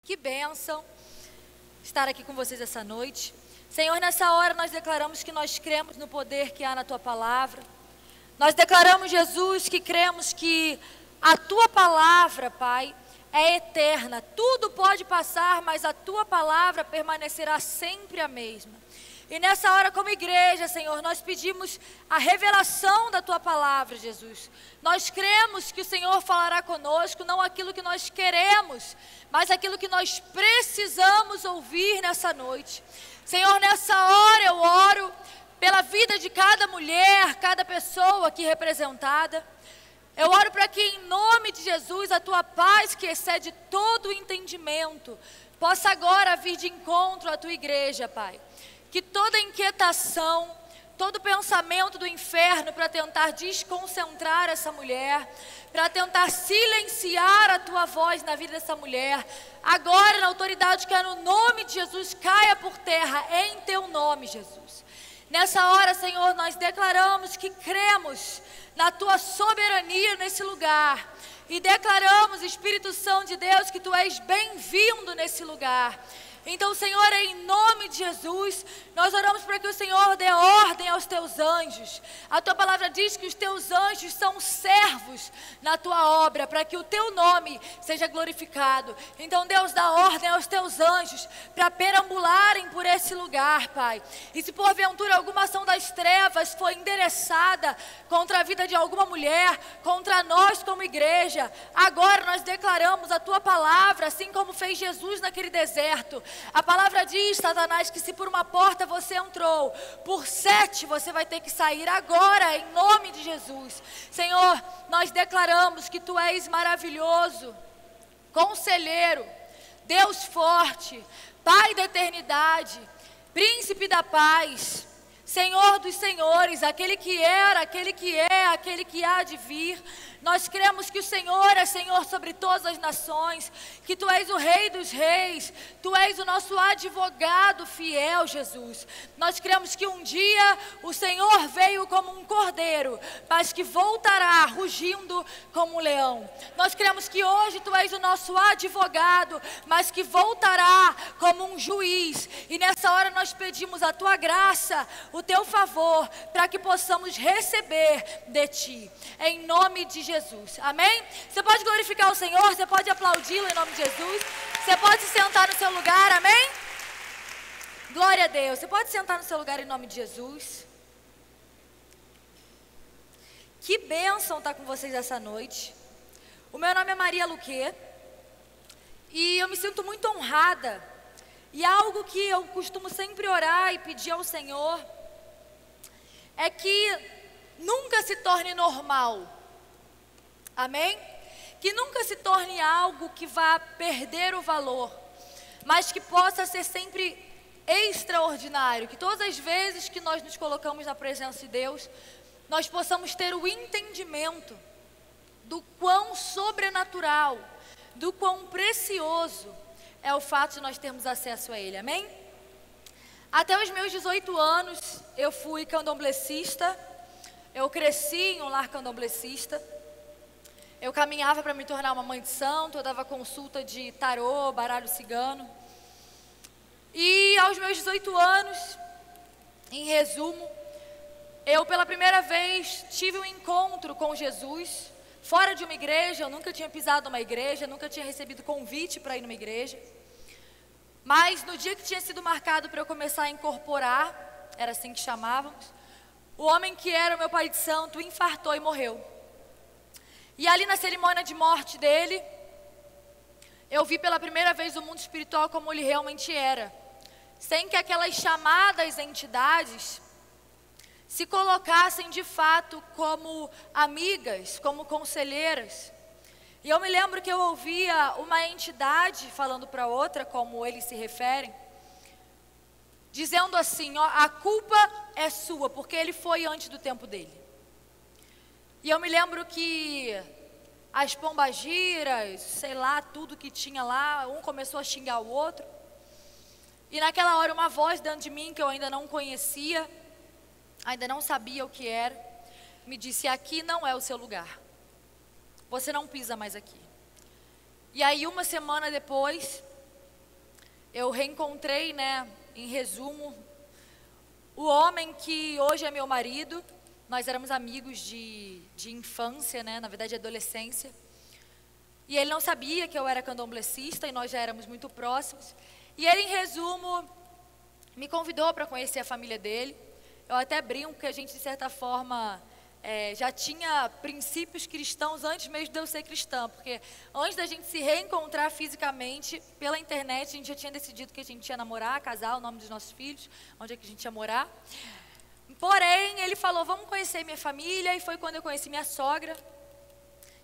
Que bênção estar aqui com vocês essa noite. Senhor, nessa hora nós declaramos que nós cremos no poder que há na Tua Palavra. Nós declaramos, Jesus, que cremos que a Tua Palavra, Pai, é eterna. Tudo pode passar, mas a Tua Palavra permanecerá sempre a mesma. E nessa hora, como igreja, Senhor, nós pedimos a revelação da Tua Palavra, Jesus. Nós cremos que o Senhor falará conosco, não aquilo que nós queremos, mas aquilo que nós precisamos ouvir nessa noite. Senhor, nessa hora eu oro pela vida de cada mulher, cada pessoa aqui representada. Eu oro para que em nome de Jesus a Tua paz, que excede todo o entendimento, possa agora vir de encontro à Tua igreja, Pai. Que toda inquietação, todo pensamento do inferno para tentar desconcentrar essa mulher, para tentar silenciar a Tua voz na vida dessa mulher, agora na autoridade que é no nome de Jesus, caia por terra em Teu nome, Jesus. Nessa hora, Senhor, nós declaramos que cremos na Tua soberania nesse lugar e declaramos, Espírito Santo de Deus, que Tu és bem-vindo nesse lugar. Então, Senhor, em nome de Jesus, nós oramos para que o Senhor dê ordem aos Teus anjos. A Tua palavra diz que os Teus anjos são servos na Tua obra, para que o Teu nome seja glorificado. Então, Deus, dá ordem aos Teus anjos para perambularem por esse lugar, Pai. E se porventura alguma ação das trevas foi endereçada contra a vida de alguma mulher, contra nós como igreja, agora nós declaramos a Tua palavra, assim como fez Jesus naquele deserto. A palavra diz, Satanás, que se por uma porta você entrou, por 7 você vai ter que sair agora, em nome de Jesus. Senhor, nós declaramos que Tu és maravilhoso, conselheiro, Deus forte, Pai da eternidade, Príncipe da paz, Senhor dos senhores, aquele que era, aquele que é, aquele que há de vir. Nós cremos que o Senhor é Senhor sobre todas as nações, que Tu és o Rei dos reis, Tu és o nosso advogado fiel, Jesus. Nós cremos que um dia o Senhor veio como um cordeiro, mas que voltará rugindo como um leão. Nós cremos que hoje Tu és o nosso advogado, mas que voltará como um juiz. E nessa hora nós pedimos a Tua graça, o Teu favor, para que possamos receber de Ti, em nome de Jesus. Amém? Você pode glorificar o Senhor, você pode aplaudi-lo em nome de Jesus, você pode se sentar no seu lugar, amém? Glória a Deus, você pode sentar no seu lugar em nome de Jesus. Que bênção estar com vocês essa noite. O meu nome é Maria Luque e eu me sinto muito honrada, e algo que eu costumo sempre orar e pedir ao Senhor é que nunca se torne normal. Amém? Que nunca se torne algo que vá perder o valor, mas que possa ser sempre extraordinário. Que todas as vezes que nós nos colocamos na presença de Deus, nós possamos ter o entendimento do quão sobrenatural, do quão precioso é o fato de nós termos acesso a Ele. Amém? Até os meus 18 anos, eu fui candomblessista. Eu cresci em um lar candomblessista. Eu caminhava para me tornar uma mãe de santo, eu dava consulta de tarô, baralho cigano. E aos meus 18 anos, em resumo, eu pela primeira vez tive um encontro com Jesus, fora de uma igreja. Eu nunca tinha pisado numa igreja, nunca tinha recebido convite para ir numa igreja. Mas no dia que tinha sido marcado para eu começar a incorporar, era assim que chamávamos, o homem que era o meu pai de santo infartou e morreu. E ali na cerimônia de morte dele, eu vi pela primeira vez o mundo espiritual como ele realmente era, sem que aquelas chamadas entidades se colocassem de fato como amigas, como conselheiras. E eu me lembro que eu ouvia uma entidade falando para outra, como eles se referem, dizendo assim, ó, a culpa é sua, porque ele foi antes do tempo dele. E eu me lembro que as pombagiras, sei lá, tudo que tinha lá, um começou a xingar o outro. E naquela hora uma voz dentro de mim, que eu ainda não conhecia, ainda não sabia o que era, me disse, aqui não é o seu lugar. Você não pisa mais aqui. E aí uma semana depois, eu reencontrei, né, em resumo, o homem que hoje é meu marido. Nós éramos amigos de infância, né, na verdade adolescência. E ele não sabia que eu era candomblessista e nós já éramos muito próximos. E ele, em resumo, me convidou para conhecer a família dele. Eu até brinco que a gente, de certa forma, já tinha princípios cristãos antes mesmo de eu ser cristã. Porque antes da gente se reencontrar fisicamente, pela internet, a gente já tinha decidido que a gente ia namorar, casar, o nome dos nossos filhos, onde é que a gente ia morar. Porém, ele falou, vamos conhecer minha família, e foi quando eu conheci minha sogra,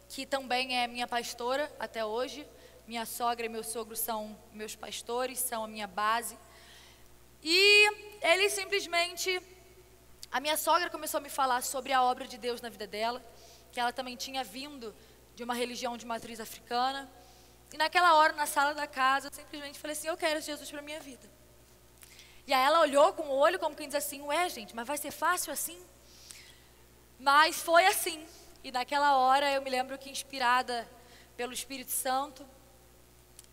que também é minha pastora até hoje. Minha sogra e meu sogro são meus pastores, são a minha base. E ele simplesmente, a minha sogra começou a me falar sobre a obra de Deus na vida dela, que ela também tinha vindo de uma religião de matriz africana. E naquela hora, na sala da casa, eu simplesmente falei assim, eu quero Jesus para a minha vida. E aí ela olhou com o olho como quem diz assim, ué gente, mas vai ser fácil assim? Mas foi assim. E naquela hora eu me lembro que, inspirada pelo Espírito Santo,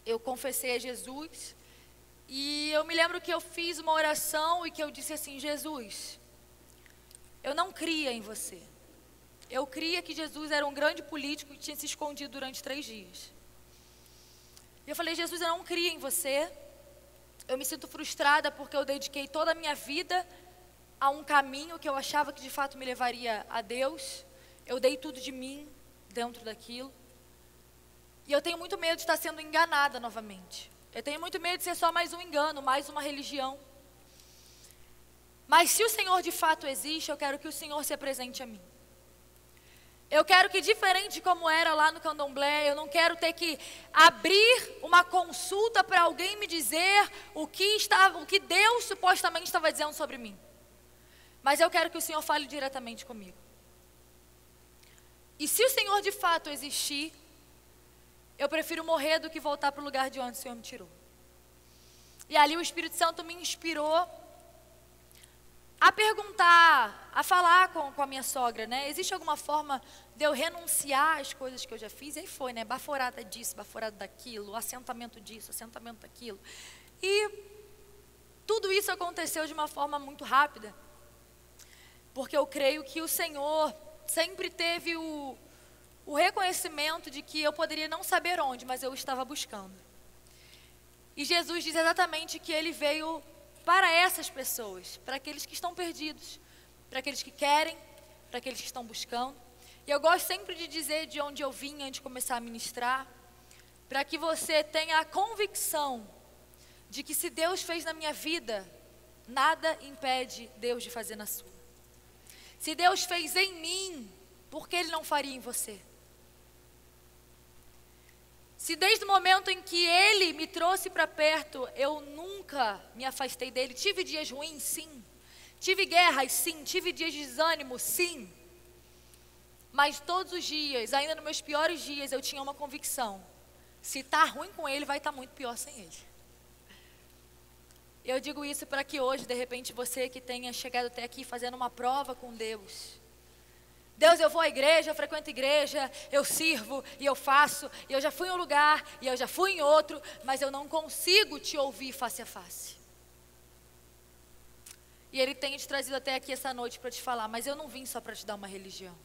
eu confessei a Jesus. E eu me lembro que eu fiz uma oração e que eu disse assim, Jesus, eu não cria em você. Eu cria que Jesus era um grande político que tinha se escondido durante 3 dias. E eu falei, Jesus, eu não cria em você. Eu me sinto frustrada porque eu dediquei toda a minha vida a um caminho que eu achava que de fato me levaria a Deus. Eu dei tudo de mim dentro daquilo. E eu tenho muito medo de estar sendo enganada novamente. Eu tenho muito medo de ser só mais um engano, mais uma religião. Mas se o Senhor de fato existe, eu quero que o Senhor se apresente a mim. Eu quero que, diferente de como era lá no candomblé, eu não quero ter que abrir uma consulta para alguém me dizer o que Deus supostamente estava dizendo sobre mim. Mas eu quero que o Senhor fale diretamente comigo. E se o Senhor de fato existir, eu prefiro morrer do que voltar para o lugar de onde o Senhor me tirou. E ali o Espírito Santo me inspirou a perguntar, a falar com a minha sogra, né? Existe alguma forma de eu renunciar às coisas que eu já fiz? E aí foi, né? Baforada disso, baforada daquilo, assentamento disso, assentamento daquilo. E tudo isso aconteceu de uma forma muito rápida. Porque eu creio que o Senhor sempre teve o reconhecimento de que eu poderia não saber onde, mas eu estava buscando. E Jesus diz exatamente que Ele veio para essas pessoas, para aqueles que estão perdidos, para aqueles que querem, para aqueles que estão buscando. E eu gosto sempre de dizer de onde eu vim antes de começar a ministrar, para que você tenha a convicção de que se Deus fez na minha vida, nada impede Deus de fazer na sua. Se Deus fez em mim, por que Ele não faria em você? Se desde o momento em que Ele me trouxe para perto, eu nunca me afastei dEle. Tive dias ruins, sim. Tive guerras, sim. Tive dias de desânimo, sim. Mas todos os dias, ainda nos meus piores dias, eu tinha uma convicção. Se está ruim com Ele, vai estar muito pior sem Ele. Eu digo isso para que hoje, de repente, você que tenha chegado até aqui fazendo uma prova com Deus. Deus, eu vou à igreja, eu frequento a igreja, eu sirvo e eu faço, e eu já fui em um lugar, e eu já fui em outro, mas eu não consigo te ouvir face a face. E Ele tem te trazido até aqui essa noite para te falar, mas eu não vim só para te dar uma religião.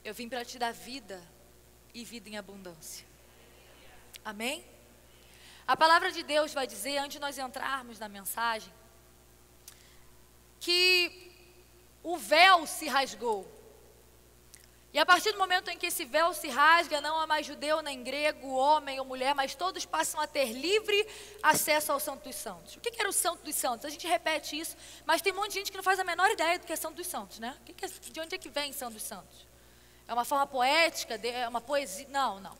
Eu vim para te dar vida e vida em abundância. Amém? A palavra de Deus vai dizer, antes de nós entrarmos na mensagem, que o véu se rasgou. E a partir do momento em que esse véu se rasga, não há mais judeu nem grego, homem ou mulher, mas todos passam a ter livre acesso ao Santo dos Santos. O que era o Santo dos Santos? A gente repete isso, mas tem um monte de gente que não faz a menor ideia do que é Santo dos Santos, né? De onde é que vem Santo dos Santos? É uma forma poética? É uma poesia? Não.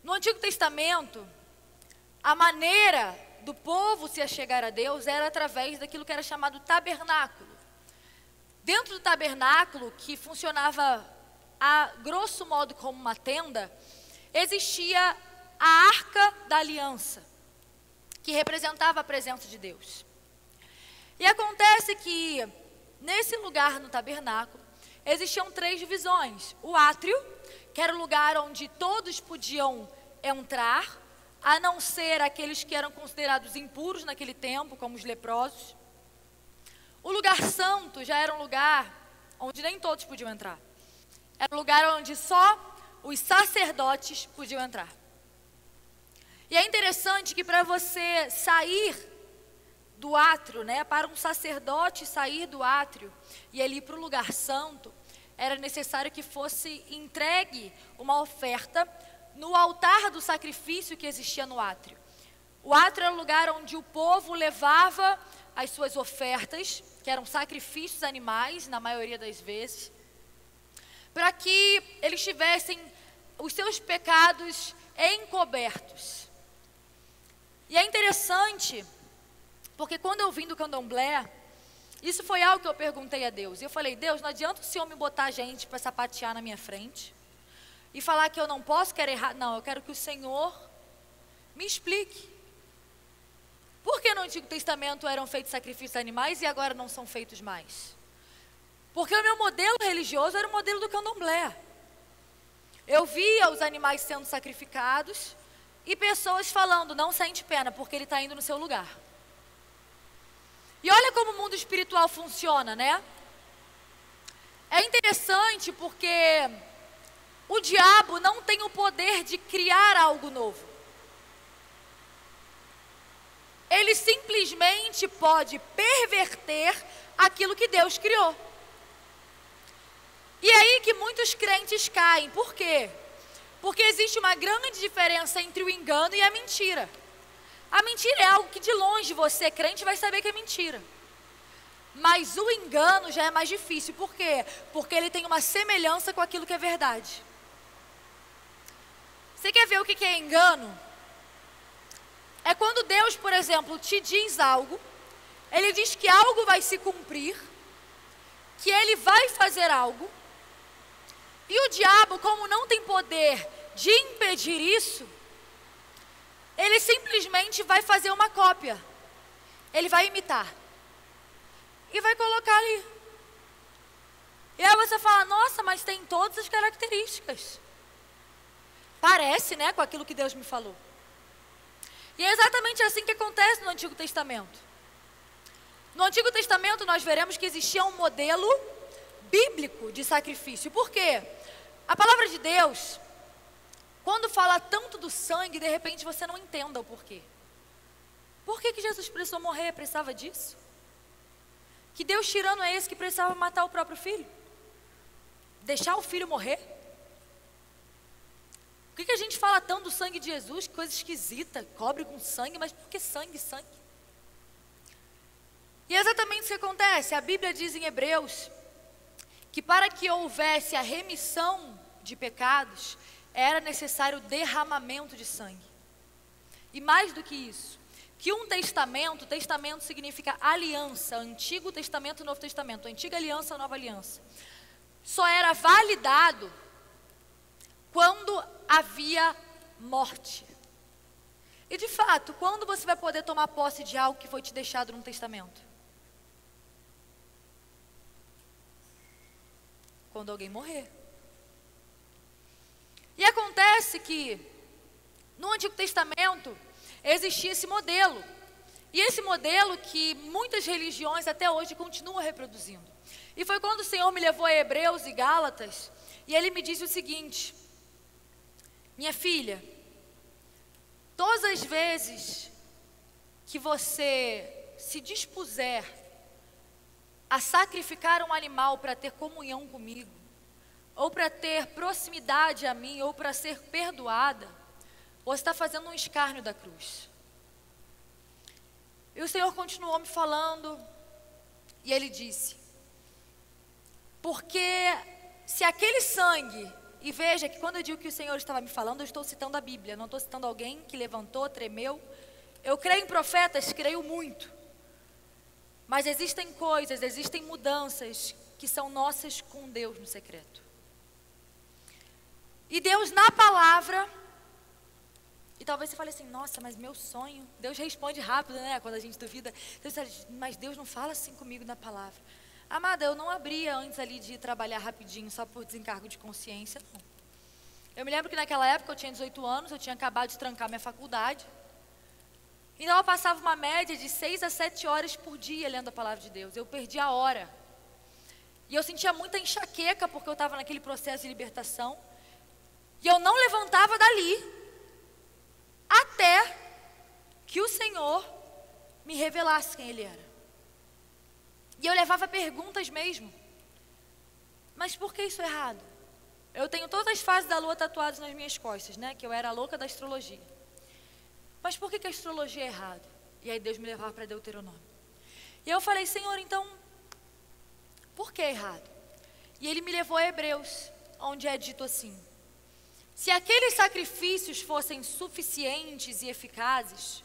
No Antigo Testamento, a maneira do povo se achegar a Deus era através daquilo que era chamado tabernáculo. Dentro do tabernáculo, que funcionava a grosso modo como uma tenda, existia a Arca da Aliança, que representava a presença de Deus. E acontece que nesse lugar no tabernáculo existiam 3 divisões: o átrio, que era o lugar onde todos podiam entrar, a não ser aqueles que eram considerados impuros naquele tempo, como os leprosos. O lugar santo já era um lugar onde nem todos podiam entrar. Era um lugar onde só os sacerdotes podiam entrar. E é interessante que para você sair do átrio, né, para um sacerdote sair do átrio e ele ir para o lugar santo, era necessário que fosse entregue uma oferta no altar do sacrifício que existia no átrio. O átrio era o lugar onde o povo levava as suas ofertas, que eram sacrifícios animais, na maioria das vezes, para que eles tivessem os seus pecados encobertos. E é interessante, porque quando eu vim do candomblé, isso foi algo que eu perguntei a Deus. E eu falei, Deus, não adianta o Senhor me botar gente para sapatear na minha frente e falar que eu não posso, que era errado. Não, eu quero que o Senhor me explique. Por que no Antigo Testamento eram feitos sacrifícios animais e agora não são feitos mais? Porque o meu modelo religioso era o modelo do candomblé. Eu via os animais sendo sacrificados e pessoas falando, não sente pena, porque ele está indo no seu lugar. E olha como o mundo espiritual funciona, né? É interessante porque o diabo não tem o poder de criar algo novo. Ele simplesmente pode perverter aquilo que Deus criou. E é aí que muitos crentes caem. Por quê? Porque existe uma grande diferença entre o engano e a mentira. A mentira é algo que de longe você, crente, vai saber que é mentira. Mas o engano já é mais difícil. Por quê? Porque ele tem uma semelhança com aquilo que é verdade. Você quer ver o que é engano? É quando Deus, por exemplo, te diz algo, Ele diz que algo vai se cumprir, que Ele vai fazer algo, e o diabo, como não tem poder de impedir isso, ele simplesmente vai fazer uma cópia. Ele vai imitar. E vai colocar ali. E aí você fala, nossa, mas tem todas as características. Parece, né, com aquilo que Deus me falou. E é exatamente assim que acontece no Antigo Testamento. No Antigo Testamento nós veremos que existia um modelo bíblico de sacrifício. Por quê? A palavra de Deus, quando fala tanto do sangue, de repente você não entenda o porquê. Por que Jesus precisou morrer? Precisava disso? Que Deus tirano é esse que precisava matar o próprio filho? Deixar o filho morrer? Por que a gente fala tanto do sangue de Jesus? Que coisa esquisita, cobre com sangue, mas por que sangue, sangue? E é exatamente isso que acontece. A Bíblia diz em Hebreus que para que houvesse a remissão de pecados, era necessário o derramamento de sangue. E mais do que isso, que um testamento, testamento significa aliança, Antigo Testamento e Novo Testamento, Antiga Aliança, Nova Aliança, só era validado quando havia morte. E de fato, quando você vai poder tomar posse de algo que foi te deixado num testamento? Quando alguém morrer. E acontece que no Antigo Testamento existia esse modelo. E esse modelo que muitas religiões até hoje continuam reproduzindo. E foi quando o Senhor me levou a Hebreus e Gálatas, e Ele me disse o seguinte: minha filha, todas as vezes que você se dispuser a sacrificar um animal para ter comunhão comigo, ou para ter proximidade a mim, ou para ser perdoada, você está fazendo um escárnio da cruz. E o Senhor continuou me falando, e Ele disse, porque se aquele sangue, e veja que quando eu digo que o Senhor estava me falando, eu estou citando a Bíblia, não estou citando alguém que levantou, tremeu. Eu creio em profetas, creio muito. Mas existem coisas, existem mudanças que são nossas com Deus no secreto. E Deus na palavra, e talvez você fale assim, nossa, mas meu sonho, Deus responde rápido, né, quando a gente duvida. Deus diz, mas Deus não fala assim comigo na palavra. Amada, eu não abria antes ali de trabalhar rapidinho, só por desencargo de consciência, não. Eu me lembro que naquela época eu tinha 18 anos, eu tinha acabado de trancar minha faculdade. Então eu passava uma média de 6 a 7 horas por dia lendo a palavra de Deus. Eu perdi a hora. E eu sentia muita enxaqueca porque eu estava naquele processo de libertação. E eu não levantava dali até que o Senhor me revelasse quem Ele era. E eu levava perguntas mesmo. Mas por que isso é errado? Eu tenho todas as fases da lua tatuadas nas minhas costas, né? Que eu era a louca da astrologia. Mas por que a astrologia é errado? E aí Deus me levava para Deuteronômio. E eu falei, Senhor, então, por que é errado? E Ele me levou a Hebreus, onde é dito assim: se aqueles sacrifícios fossem suficientes e eficazes,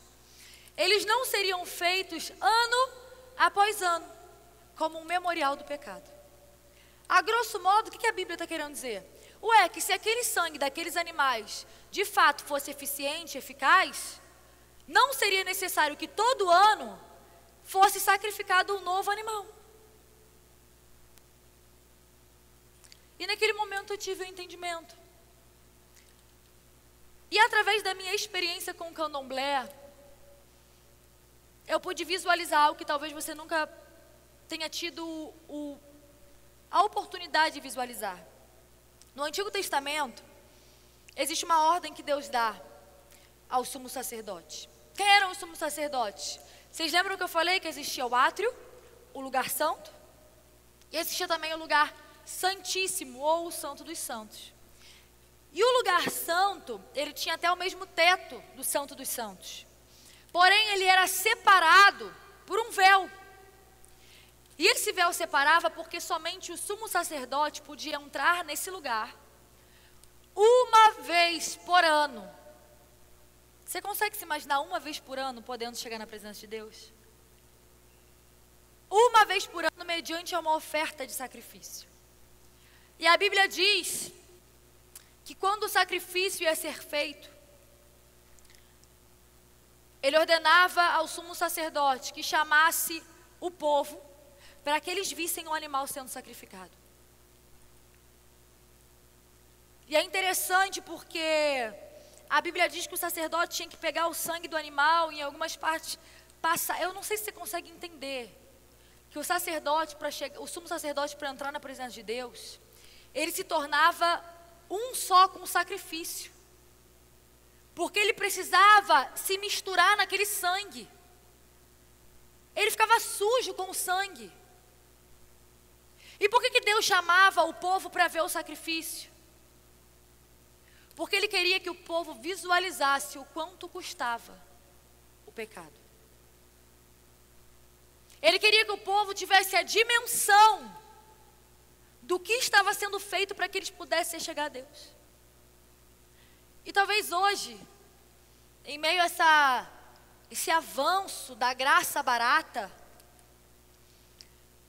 eles não seriam feitos ano após ano, como um memorial do pecado. A grosso modo, o que a Bíblia está querendo dizer? Que se aquele sangue daqueles animais de fato fosse eficiente, eficaz, não seria necessário que todo ano fosse sacrificado um novo animal. E naquele momento eu tive um entendimento. E através da minha experiência com o candomblé, eu pude visualizar algo que talvez você nunca tenha tido a oportunidade de visualizar. No Antigo Testamento, existe uma ordem que Deus dá ao sumo sacerdote. Quem eram os sumos sacerdotes? Vocês lembram que eu falei que existia o átrio, o lugar santo, e existia também o lugar santíssimo, ou o santo dos santos. E o lugar santo, ele tinha até o mesmo teto do santo dos santos. Porém, ele era separado por um véu. E esse véu separava porque somente o sumo sacerdote podia entrar nesse lugar uma vez por ano. Você consegue se imaginar uma vez por ano podendo chegar na presença de Deus? Uma vez por ano, mediante uma oferta de sacrifício. E a Bíblia diz que quando o sacrifício ia ser feito, ele ordenava ao sumo sacerdote que chamasse o povo para que eles vissem o animal sendo sacrificado. E é interessante porque a Bíblia diz que o sacerdote tinha que pegar o sangue do animal e em algumas partes passar. Eu não sei se você consegue entender que o sacerdote, o sumo sacerdote, para entrar na presença de Deus, ele se tornava um só com o sacrifício. Porque ele precisava se misturar naquele sangue. Ele ficava sujo com o sangue. E por que Deus chamava o povo para ver o sacrifício? Porque Ele queria que o povo visualizasse o quanto custava o pecado. Ele queria que o povo tivesse a dimensão do que estava sendo feito para que eles pudessem chegar a Deus. E talvez hoje, em meio a esse avanço da graça barata,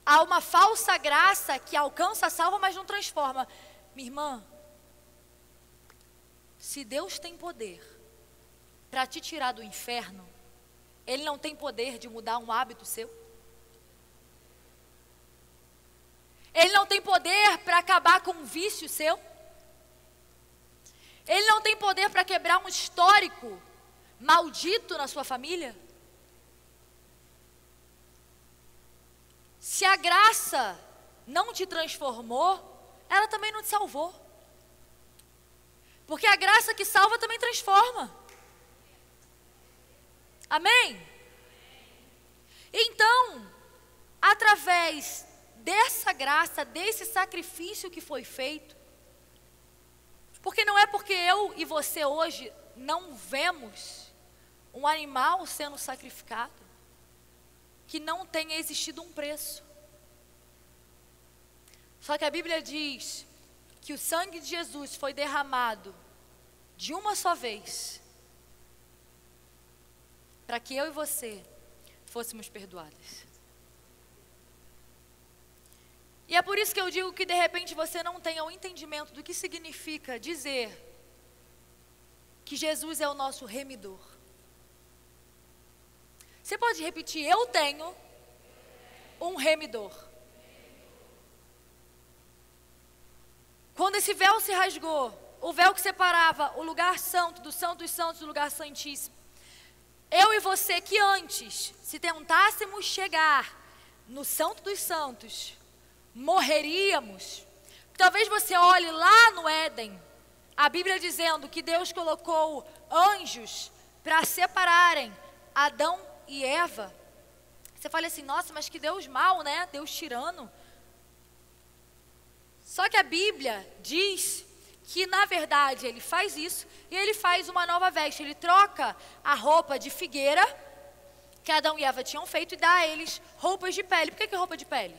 há uma falsa graça que alcança, salva, mas não transforma. Minha irmã, se Deus tem poder para te tirar do inferno, Ele não tem poder de mudar um hábito seu? Ele não tem poder para acabar com um vício seu? Ele não tem poder para quebrar um histórico maldito na sua família? Se a graça não te transformou, ela também não te salvou. Porque a graça que salva também transforma. Amém? Então, através dessa graça, desse sacrifício que foi feito, porque não é porque eu e você hoje não vemos um animal sendo sacrificado, que não tenha existido um preço. Só que a Bíblia diz que o sangue de Jesus foi derramado de uma só vez, para que eu e você fôssemos perdoados. E é por isso que eu digo que de repente você não tenha o entendimento do que significa dizer que Jesus é o nosso remidor. Você pode repetir: eu tenho um remidor. Quando esse véu se rasgou o véu que separava o lugar santo do Santo dos Santos do lugar santíssimo. Eu e você que antes, se tentássemos chegar no Santo dos Santos, morreríamos. Talvez você olhe lá no Éden, a Bíblia dizendo que Deus colocou anjos para separarem Adão e Eva. Você fala assim, nossa, mas que Deus mau, né? Deus tirano. Só que a Bíblia diz que na verdade ele faz isso e ele faz uma nova veste. Ele troca a roupa de figueira que Adão e Eva tinham feito e dá a eles roupas de pele. Por que roupa de pele?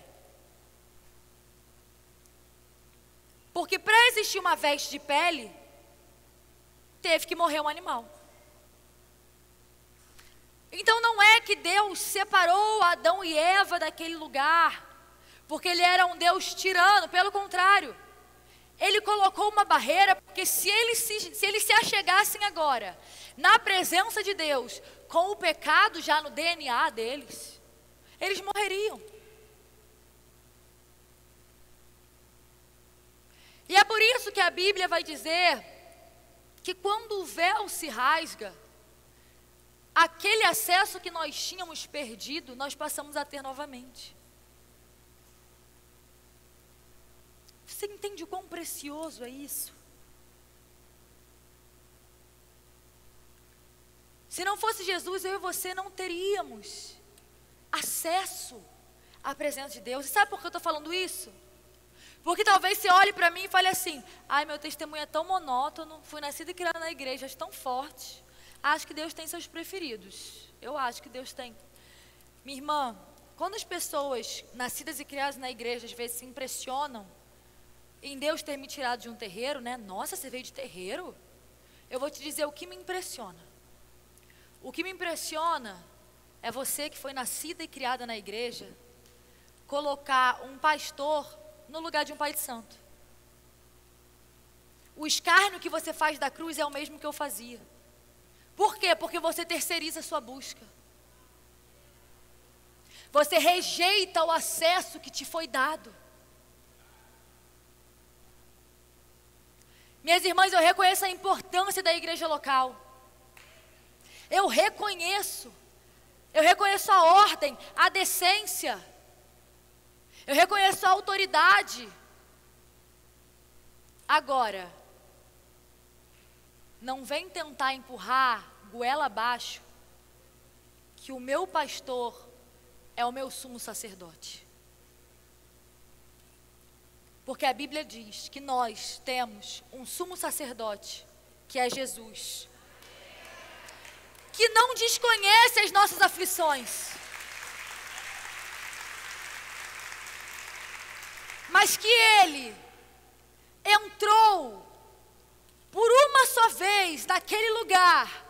Porque para existir uma veste de pele, teve que morrer um animal. Então não é que Deus separou Adão e Eva daquele lugar, porque ele era um Deus tirano, pelo contrário. Ele colocou uma barreira, porque se eles se achegassem agora, na presença de Deus, com o pecado já no DNA deles, eles morreriam. E é por isso que a Bíblia vai dizer que quando o véu se rasga, aquele acesso que nós tínhamos perdido, nós passamos a ter novamente. Você entende o quão precioso é isso? Se não fosse Jesus, eu e você não teríamos acesso à presença de Deus. E sabe por que eu estou falando isso? Porque talvez você olhe para mim e fale assim, ai, meu testemunho é tão monótono, fui nascida e criada na igreja, é tão forte, acho que Deus tem seus preferidos. Eu acho que Deus tem. Minha irmã, quando as pessoas nascidas e criadas na igreja às vezes se impressionam em Deus ter me tirado de um terreiro, né? Nossa, você veio de terreiro? Eu vou te dizer o que me impressiona. O que me impressiona é você que foi nascida e criada na igreja, colocar um pastor no lugar de um pai de santo. O escárnio que você faz da cruz é o mesmo que eu fazia. Por quê? Porque você terceiriza a sua busca. Você rejeita o acesso que te foi dado. Minhas irmãs, eu reconheço a importância da igreja local. Eu reconheço a ordem, a decência. Eu reconheço a autoridade. Agora, não vem tentar empurrar goela abaixo que o meu pastor é o meu sumo sacerdote. Porque a Bíblia diz que nós temos um sumo sacerdote, que é Jesus, que não desconhece as nossas aflições, mas que Ele entrou por uma só vez naquele lugar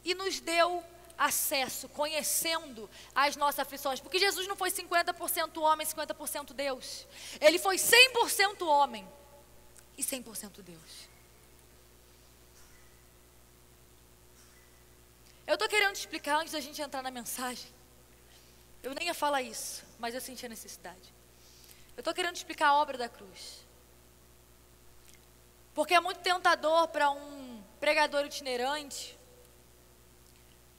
e nos deu acesso, conhecendo as nossas aflições. Porque Jesus não foi 50% homem, 50% Deus. Ele foi 100% homem e 100% Deus. Eu estou querendo te explicar antes da gente entrar na mensagem. Eu nem ia falar isso, mas eu senti a necessidade. Eu estou querendo te explicar a obra da cruz. Porque é muito tentador para um pregador itinerante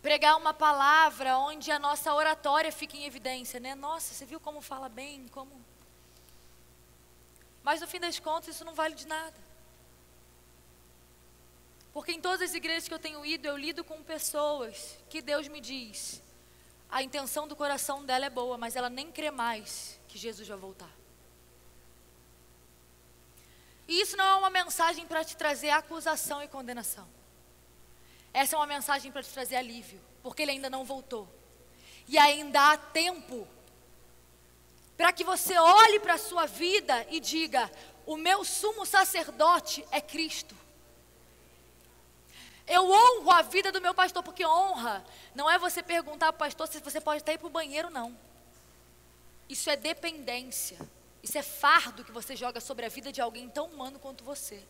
pregar uma palavra onde a nossa oratória fica em evidência, né? Nossa, você viu como fala bem, como... Mas no fim das contas isso não vale de nada. Porque em todas as igrejas que eu tenho ido, eu lido com pessoas que Deus me diz, a intenção do coração dela é boa, mas ela nem crê mais que Jesus vai voltar. E isso não é uma mensagem para te trazer acusação e condenação. Essa é uma mensagem para te trazer alívio, porque ele ainda não voltou. E ainda há tempo para que você olhe para a sua vida e diga, o meu sumo sacerdote é Cristo. Eu honro a vida do meu pastor, porque honra não é você perguntar para o pastor se você pode até ir para o banheiro, não. Isso é dependência. Isso é fardo que você joga sobre a vida de alguém tão humano quanto você.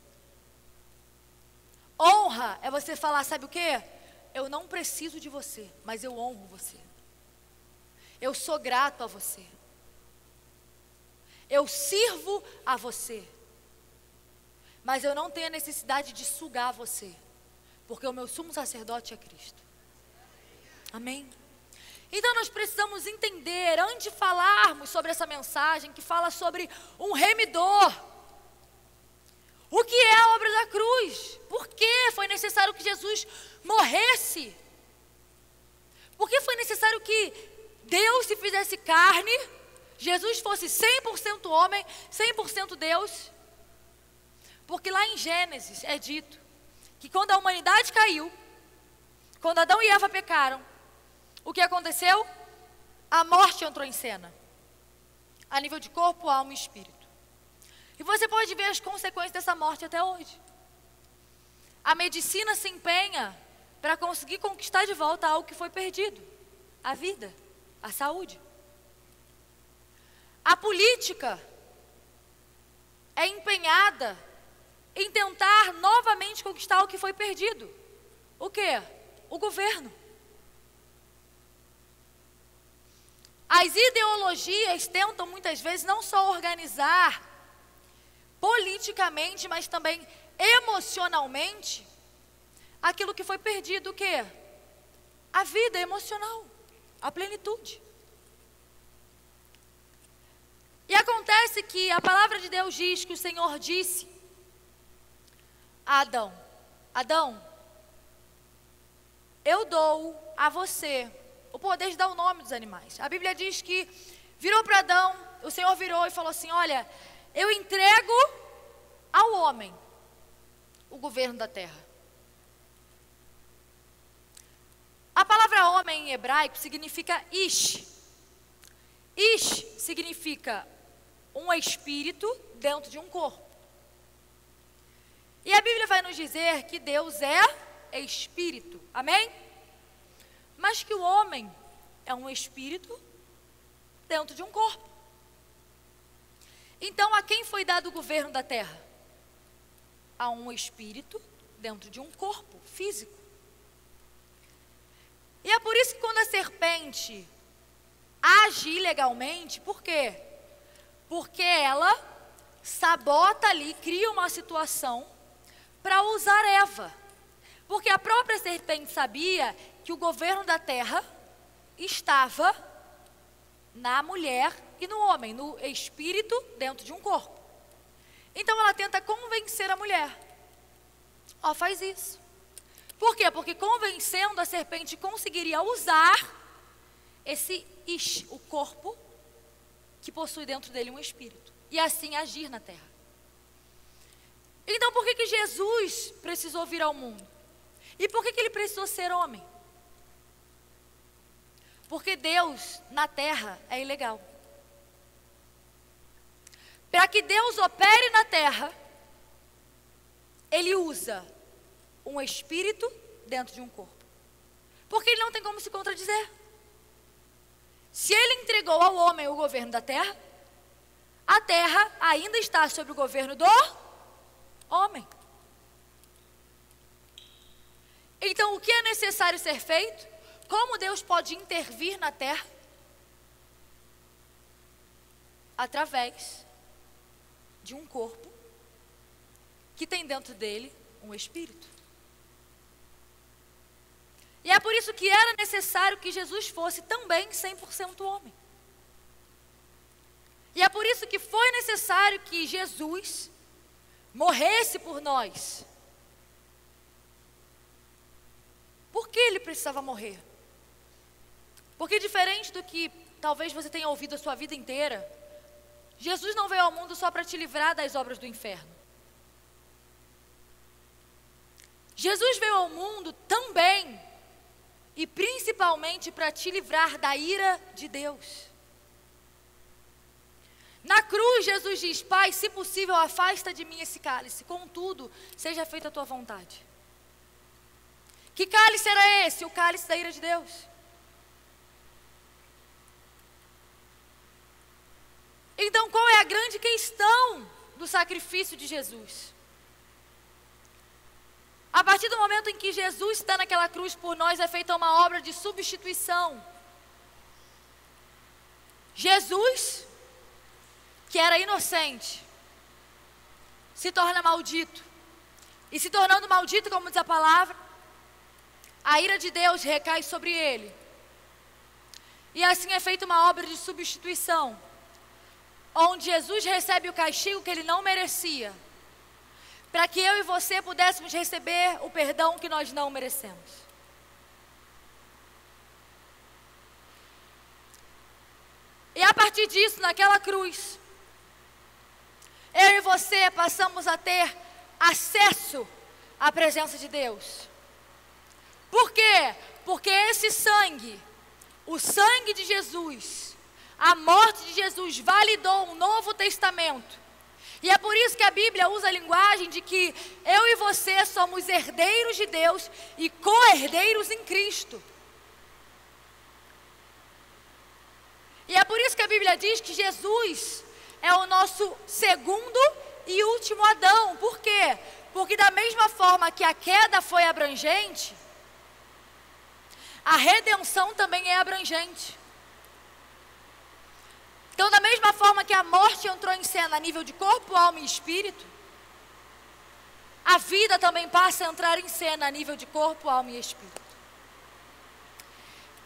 Honra é você falar, sabe o quê? Eu não preciso de você, mas eu honro você. Eu sou grato a você. Eu sirvo a você. mas eu não tenho a necessidade de sugar você, porque o meu sumo sacerdote é Cristo. Amém? Então nós precisamos entender, antes de falarmos sobre essa mensagem, que fala sobre um remidor, o que é a obra da cruz? Por que foi necessário que Jesus morresse? Por que foi necessário que Deus se fizesse carne, Jesus fosse 100% homem, 100% Deus? Porque lá em Gênesis é dito que quando a humanidade caiu, quando Adão e Eva pecaram, o que aconteceu? A morte entrou em cena, a nível de corpo, alma e espírito. E você pode ver as consequências dessa morte até hoje. A medicina se empenha para conseguir conquistar de volta algo que foi perdido: a vida, a saúde. A política é empenhada em tentar novamente conquistar o que foi perdido. O quê? O governo. As ideologias tentam muitas vezes não só organizar politicamente, mas também emocionalmente aquilo que foi perdido. O quê? A vida emocional, a plenitude. E acontece que a palavra de Deus diz que o Senhor disse a Adão: Adão, eu dou a você o poder de dar o nome dos animais. A Bíblia diz que virou para Adão, o Senhor virou e falou assim: olha, eu entrego ao homem o governo da terra. A palavra homem em hebraico significa ish. Ish significa um espírito dentro de um corpo. E a Bíblia vai nos dizer que Deus é espírito, amém? Mas que o homem é um espírito dentro de um corpo. Então, a quem foi dado o governo da terra? A um espírito dentro de um corpo físico. E é por isso que quando a serpente age ilegalmente, por quê? Porque ela sabota ali, cria uma situação para usar Eva. Porque a própria serpente sabia que o governo da terra estava na mulher e no homem, no espírito dentro de um corpo. Então ela tenta convencer a mulher: ó, faz isso. Por quê? Porque convencendo, a serpente conseguiria usar esse ish, o corpo que possui dentro dele um espírito, e assim agir na terra. Então por que Jesus precisou vir ao mundo? E por que ele precisou ser homem? Porque Deus na terra é ilegal. Para que Deus opere na terra, Ele usa um espírito dentro de um corpo. Porque Ele não tem como se contradizer. Se Ele entregou ao homem o governo da terra, a terra ainda está sob o governo do homem. Então, o que é necessário ser feito? Como Deus pode intervir na terra? Através de um corpo que tem dentro dele um espírito. E é por isso que era necessário que Jesus fosse também 100% homem. E é por isso que foi necessário que Jesus morresse por nós. Por que ele precisava morrer? Porque diferente do que talvez você tenha ouvido a sua vida inteira, Jesus não veio ao mundo só para te livrar das obras do inferno. Jesus veio ao mundo também e principalmente para te livrar da ira de Deus. Na cruz, Jesus diz: Pai, se possível, afasta de mim esse cálice, contudo, seja feita a tua vontade. Que cálice era esse? O cálice da ira de Deus. Então, qual é a grande questão do sacrifício de Jesus? A partir do momento em que Jesus está naquela cruz por nós, é feita uma obra de substituição. Jesus, que era inocente, se torna maldito. E se tornando maldito, como diz a palavra, a ira de Deus recai sobre ele. E assim é feita uma obra de substituição, onde Jesus recebe o castigo que ele não merecia, para que eu e você pudéssemos receber o perdão que nós não merecemos. E a partir disso, naquela cruz, eu e você passamos a ter acesso à presença de Deus. Por quê? Porque esse sangue, o sangue de Jesus, a morte de Jesus validou um novo testamento. E é por isso que a Bíblia usa a linguagem de que eu e você somos herdeiros de Deus e co-herdeiros em Cristo. E é por isso que a Bíblia diz que Jesus é o nosso segundo e último Adão. Por quê? Porque da mesma forma que a queda foi abrangente, a redenção também é abrangente. Então, da mesma forma que a morte entrou em cena a nível de corpo, alma e espírito, a vida também passa a entrar em cena a nível de corpo, alma e espírito.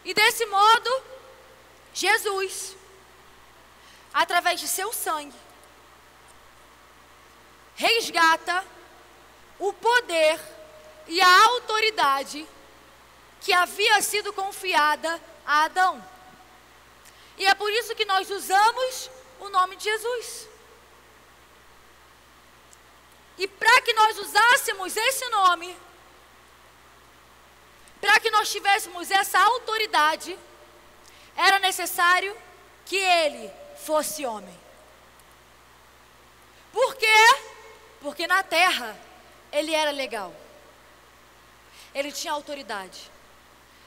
E desse modo, Jesus, através de seu sangue, resgata o poder e a autoridade que havia sido confiada a Adão. E é por isso que nós usamos o nome de Jesus. E para que nós usássemos esse nome, para que nós tivéssemos essa autoridade, era necessário que ele fosse homem. Por quê? Porque na terra ele era legal. Ele tinha autoridade.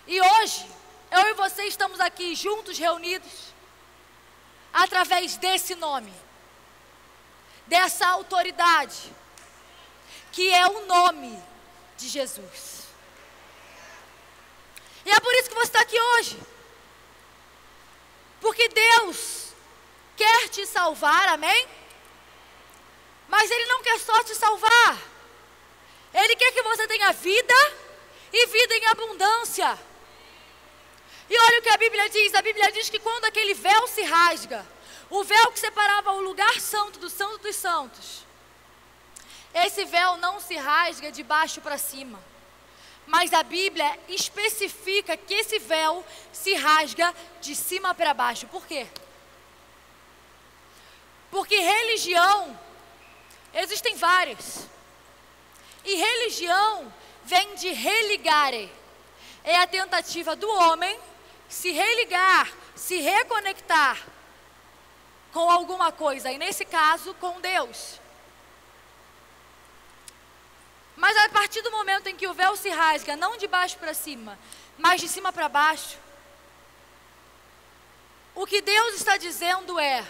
E hoje, eu e você estamos aqui juntos, reunidos, através desse nome, dessa autoridade, que é o nome de Jesus. E é por isso que você está aqui hoje. Porque Deus quer te salvar, amém? Mas Ele não quer só te salvar. Ele quer que você tenha vida e vida em abundância. E olha o que a Bíblia diz que quando aquele véu se rasga, o véu que separava o lugar santo do Santo dos Santos, esse véu não se rasga de baixo para cima, mas a Bíblia especifica que esse véu se rasga de cima para baixo. Por quê? Porque religião, existem várias, e religião vem de religare, é a tentativa do homem se religar, se reconectar com alguma coisa, e nesse caso, com Deus. Mas a partir do momento em que o véu se rasga, não de baixo para cima, mas de cima para baixo, o que Deus está dizendo é,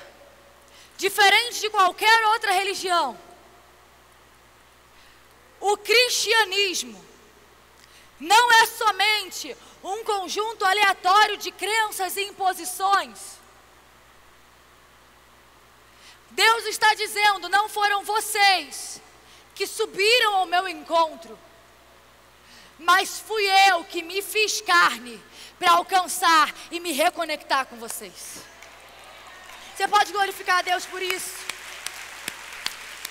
diferente de qualquer outra religião, o cristianismo não é somente um conjunto aleatório de crenças e imposições. Deus está dizendo, não foram vocês que subiram ao meu encontro, mas fui eu que me fiz carne para alcançar e me reconectar com vocês. Você pode glorificar a Deus por isso?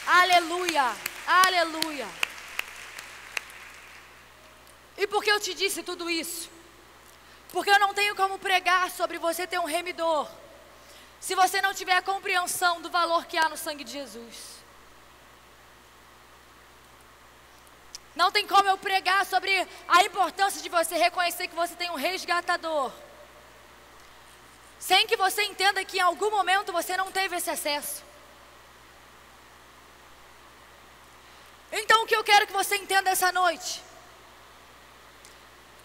Aleluia, aleluia. E por que eu te disse tudo isso? Porque eu não tenho como pregar sobre você ter um remidor, se você não tiver a compreensão do valor que há no sangue de Jesus. Não tem como eu pregar sobre a importância de você reconhecer que você tem um resgatador, sem que você entenda que em algum momento você não teve esse acesso. Então o que eu quero que você entenda essa noite,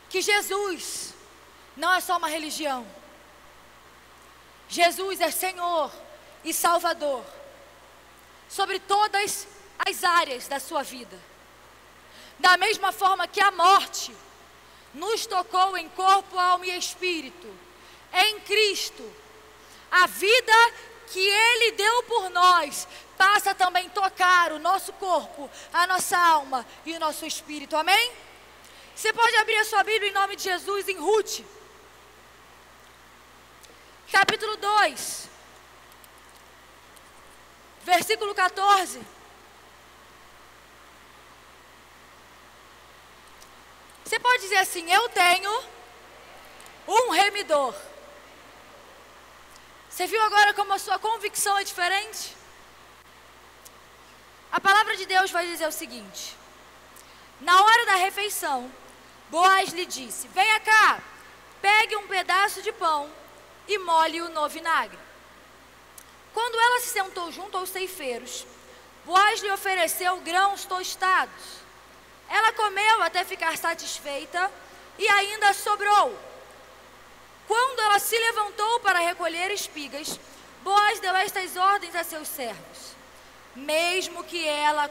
que Jesus não é só uma religião. Jesus é Senhor e Salvador sobre todas as áreas da sua vida. Da mesma forma que a morte nos tocou em corpo, alma e espírito, em Cristo, a vida que Ele deu por nós passa também a tocar o nosso corpo, a nossa alma e o nosso espírito. Amém? Você pode abrir a sua Bíblia em nome de Jesus em Ruth, capítulo 2, versículo 14. Você pode dizer assim: eu tenho um remidor. Você viu agora como a sua convicção é diferente? A palavra de Deus vai dizer o seguinte: na hora da refeição, Boaz lhe disse: venha cá, pegue um pedaço de pão e molhe-o no vinagre. Quando ela se sentou junto aos ceifeiros, Boaz lhe ofereceu grãos tostados. Ela comeu até ficar satisfeita e ainda sobrou. Quando ela se levantou para recolher espigas, Boaz deu estas ordens a seus servos: mesmo que ela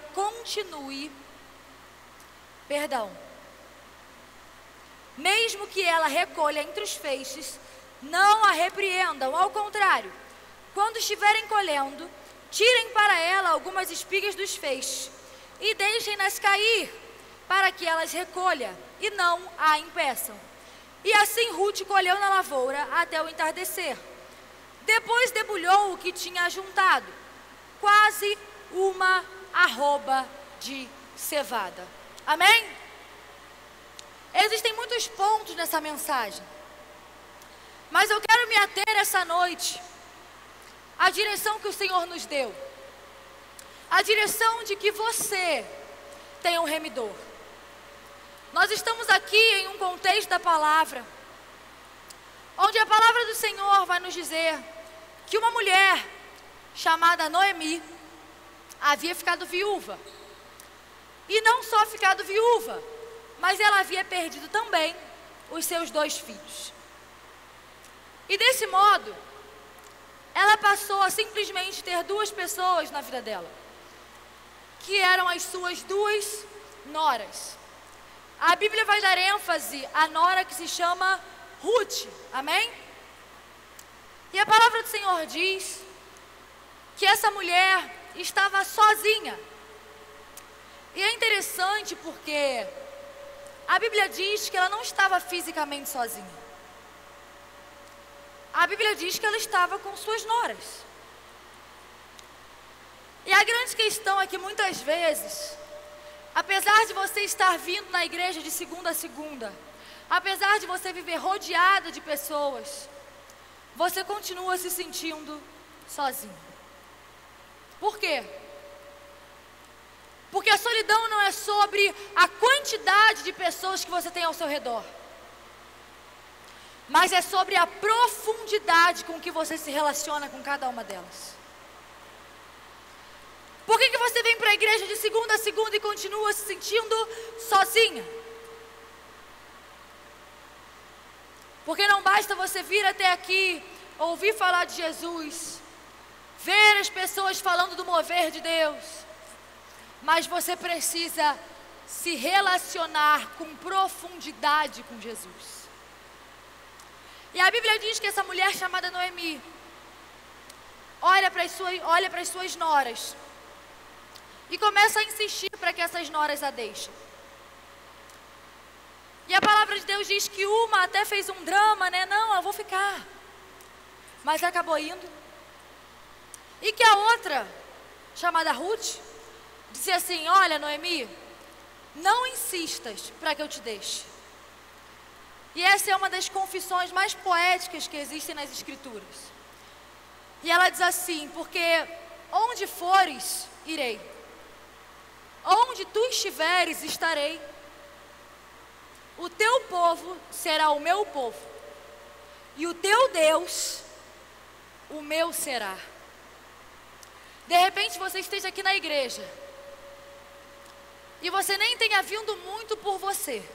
mesmo que ela recolha entre os feixes, não a repreendam, ao contrário, quando estiverem colhendo, tirem para ela algumas espigas dos feixes e deixem-nas cair, para que elas recolha e não a impeçam. E assim Ruth colheu na lavoura até o entardecer. Depois debulhou o que tinha juntado, quase uma arroba de cevada. Amém? Existem muitos pontos nessa mensagem, mas eu quero me ater essa noite à direção que o Senhor nos deu, a direção de que você tem um remidor. Nós estamos aqui em um contexto da palavra, onde a palavra do Senhor vai nos dizer que uma mulher chamada Noemi havia ficado viúva. E não só ficado viúva, mas ela havia perdido também os seus 2 filhos. E desse modo, ela passou a simplesmente ter 2 pessoas na vida dela, que eram as suas 2 noras. A Bíblia vai dar ênfase à nora que se chama Ruth, amém? E a palavra do Senhor diz que essa mulher estava sozinha. E é interessante porque a Bíblia diz que ela não estava fisicamente sozinha. A Bíblia diz que ela estava com suas noras. E a grande questão é que muitas vezes, apesar de você estar vindo na igreja de segunda a segunda, apesar de você viver rodeada de pessoas, você continua se sentindo sozinho. Por quê? Porque a solidão não é sobre a quantidade de pessoas que você tem ao seu redor, mas é sobre a profundidade com que você se relaciona com cada uma delas. Por que você vem para a igreja de segunda a segunda e continua se sentindo sozinha? Porque não basta você vir até aqui, ouvir falar de Jesus, ver as pessoas falando do mover de Deus, mas você precisa se relacionar com profundidade com Jesus. E a Bíblia diz que essa mulher chamada Noemi olha para as suas noras e começa a insistir para que essas noras a deixem. E a palavra de Deus diz que uma até fez um drama, né? Não, eu vou ficar. Mas acabou indo. E que a outra, chamada Ruth, disse assim: olha, Noemi, não insistas para que eu te deixe. E essa é uma das confissões mais poéticas que existem nas Escrituras. E ela diz assim: porque onde fores, irei. Onde tu estiveres, estarei. O teu povo será o meu povo, e o teu Deus, o meu será. De repente você esteja aqui na igreja, e você nem tenha vindo muito por você,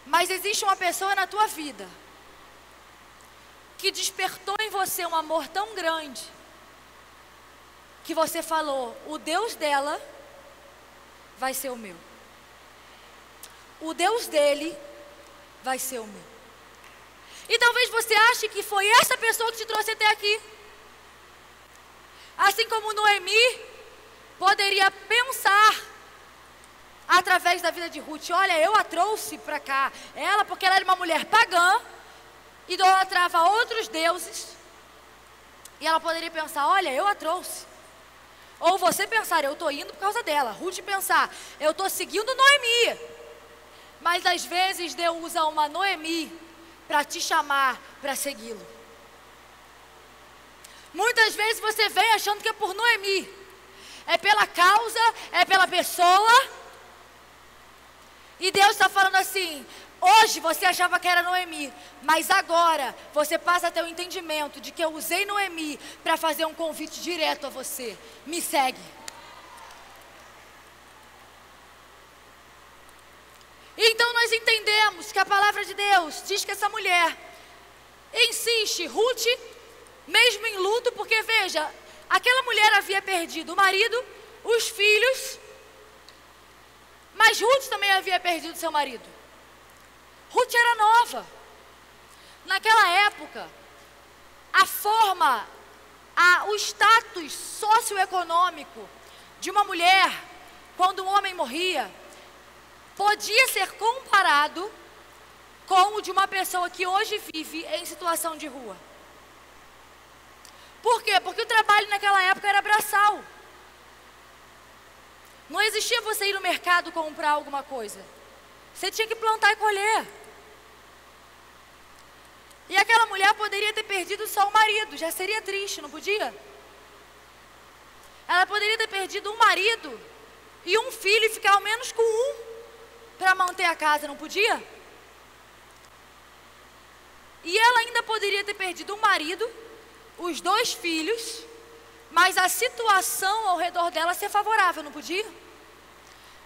mas existe uma pessoa na tua vida que despertou em você um amor tão grande, que você falou: o Deus dela vai ser o meu, o Deus dele vai ser o meu. E talvez você ache que foi essa pessoa que te trouxe até aqui. Assim como Noemi poderia pensar através da vida de Ruth: olha, eu a trouxe para cá. Ela, porque ela era uma mulher pagã, idolatrava outros deuses. E ela poderia pensar: olha, eu a trouxe. Ou você pensar: eu estou indo por causa dela. Ruth pensar: eu estou seguindo Noemi. Mas às vezes Deus usa uma Noemi para te chamar para segui-lo. Muitas vezes você vem achando que é por Noemi. É pela causa, é pela pessoa. E Deus está falando assim: hoje você achava que era Noemi, mas agora você passa a ter o entendimento de que eu usei Noemi para fazer um convite direto a você. Me segue. Então nós entendemos que a palavra de Deus diz que essa mulher insiste, Ruth, mesmo em luto, porque veja, aquela mulher havia perdido o marido, os filhos, mas Ruth também havia perdido seu marido. Ruth era nova. Naquela época, a forma, o status socioeconômico de uma mulher, quando um homem morria, podia ser comparado com o de uma pessoa que hoje vive em situação de rua. Por quê? Porque o trabalho naquela época era braçal. Não existia você ir no mercado comprar alguma coisa. Você tinha que plantar e colher. E aquela mulher poderia ter perdido só o marido, já seria triste, não podia? Ela poderia ter perdido um marido e um filho e ficar ao menos com um para manter a casa, não podia? E ela ainda poderia ter perdido um marido, os 2 filhos, mas a situação ao redor dela ser favorável, não podia?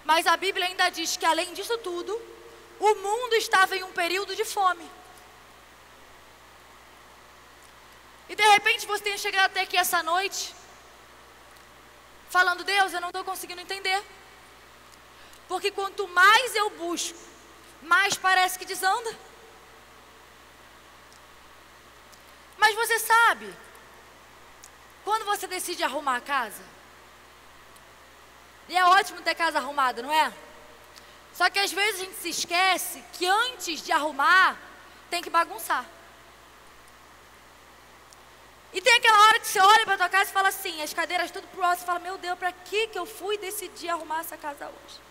Mas a Bíblia ainda diz que além disso tudo, o mundo estava em um período de fome. E de repente você tem chegado até aqui essa noite, falando: Deus, eu não estou conseguindo entender. Porque quanto mais eu busco, mais parece que desanda. Mas você sabe, quando você decide arrumar a casa, e é ótimo ter casa arrumada, não é? Só que às vezes a gente se esquece que antes de arrumar, tem que bagunçar. E tem aquela hora que você olha para a tua casa e fala assim, as cadeiras tudo pro alto, você fala: meu Deus, para que eu fui decidir arrumar essa casa hoje?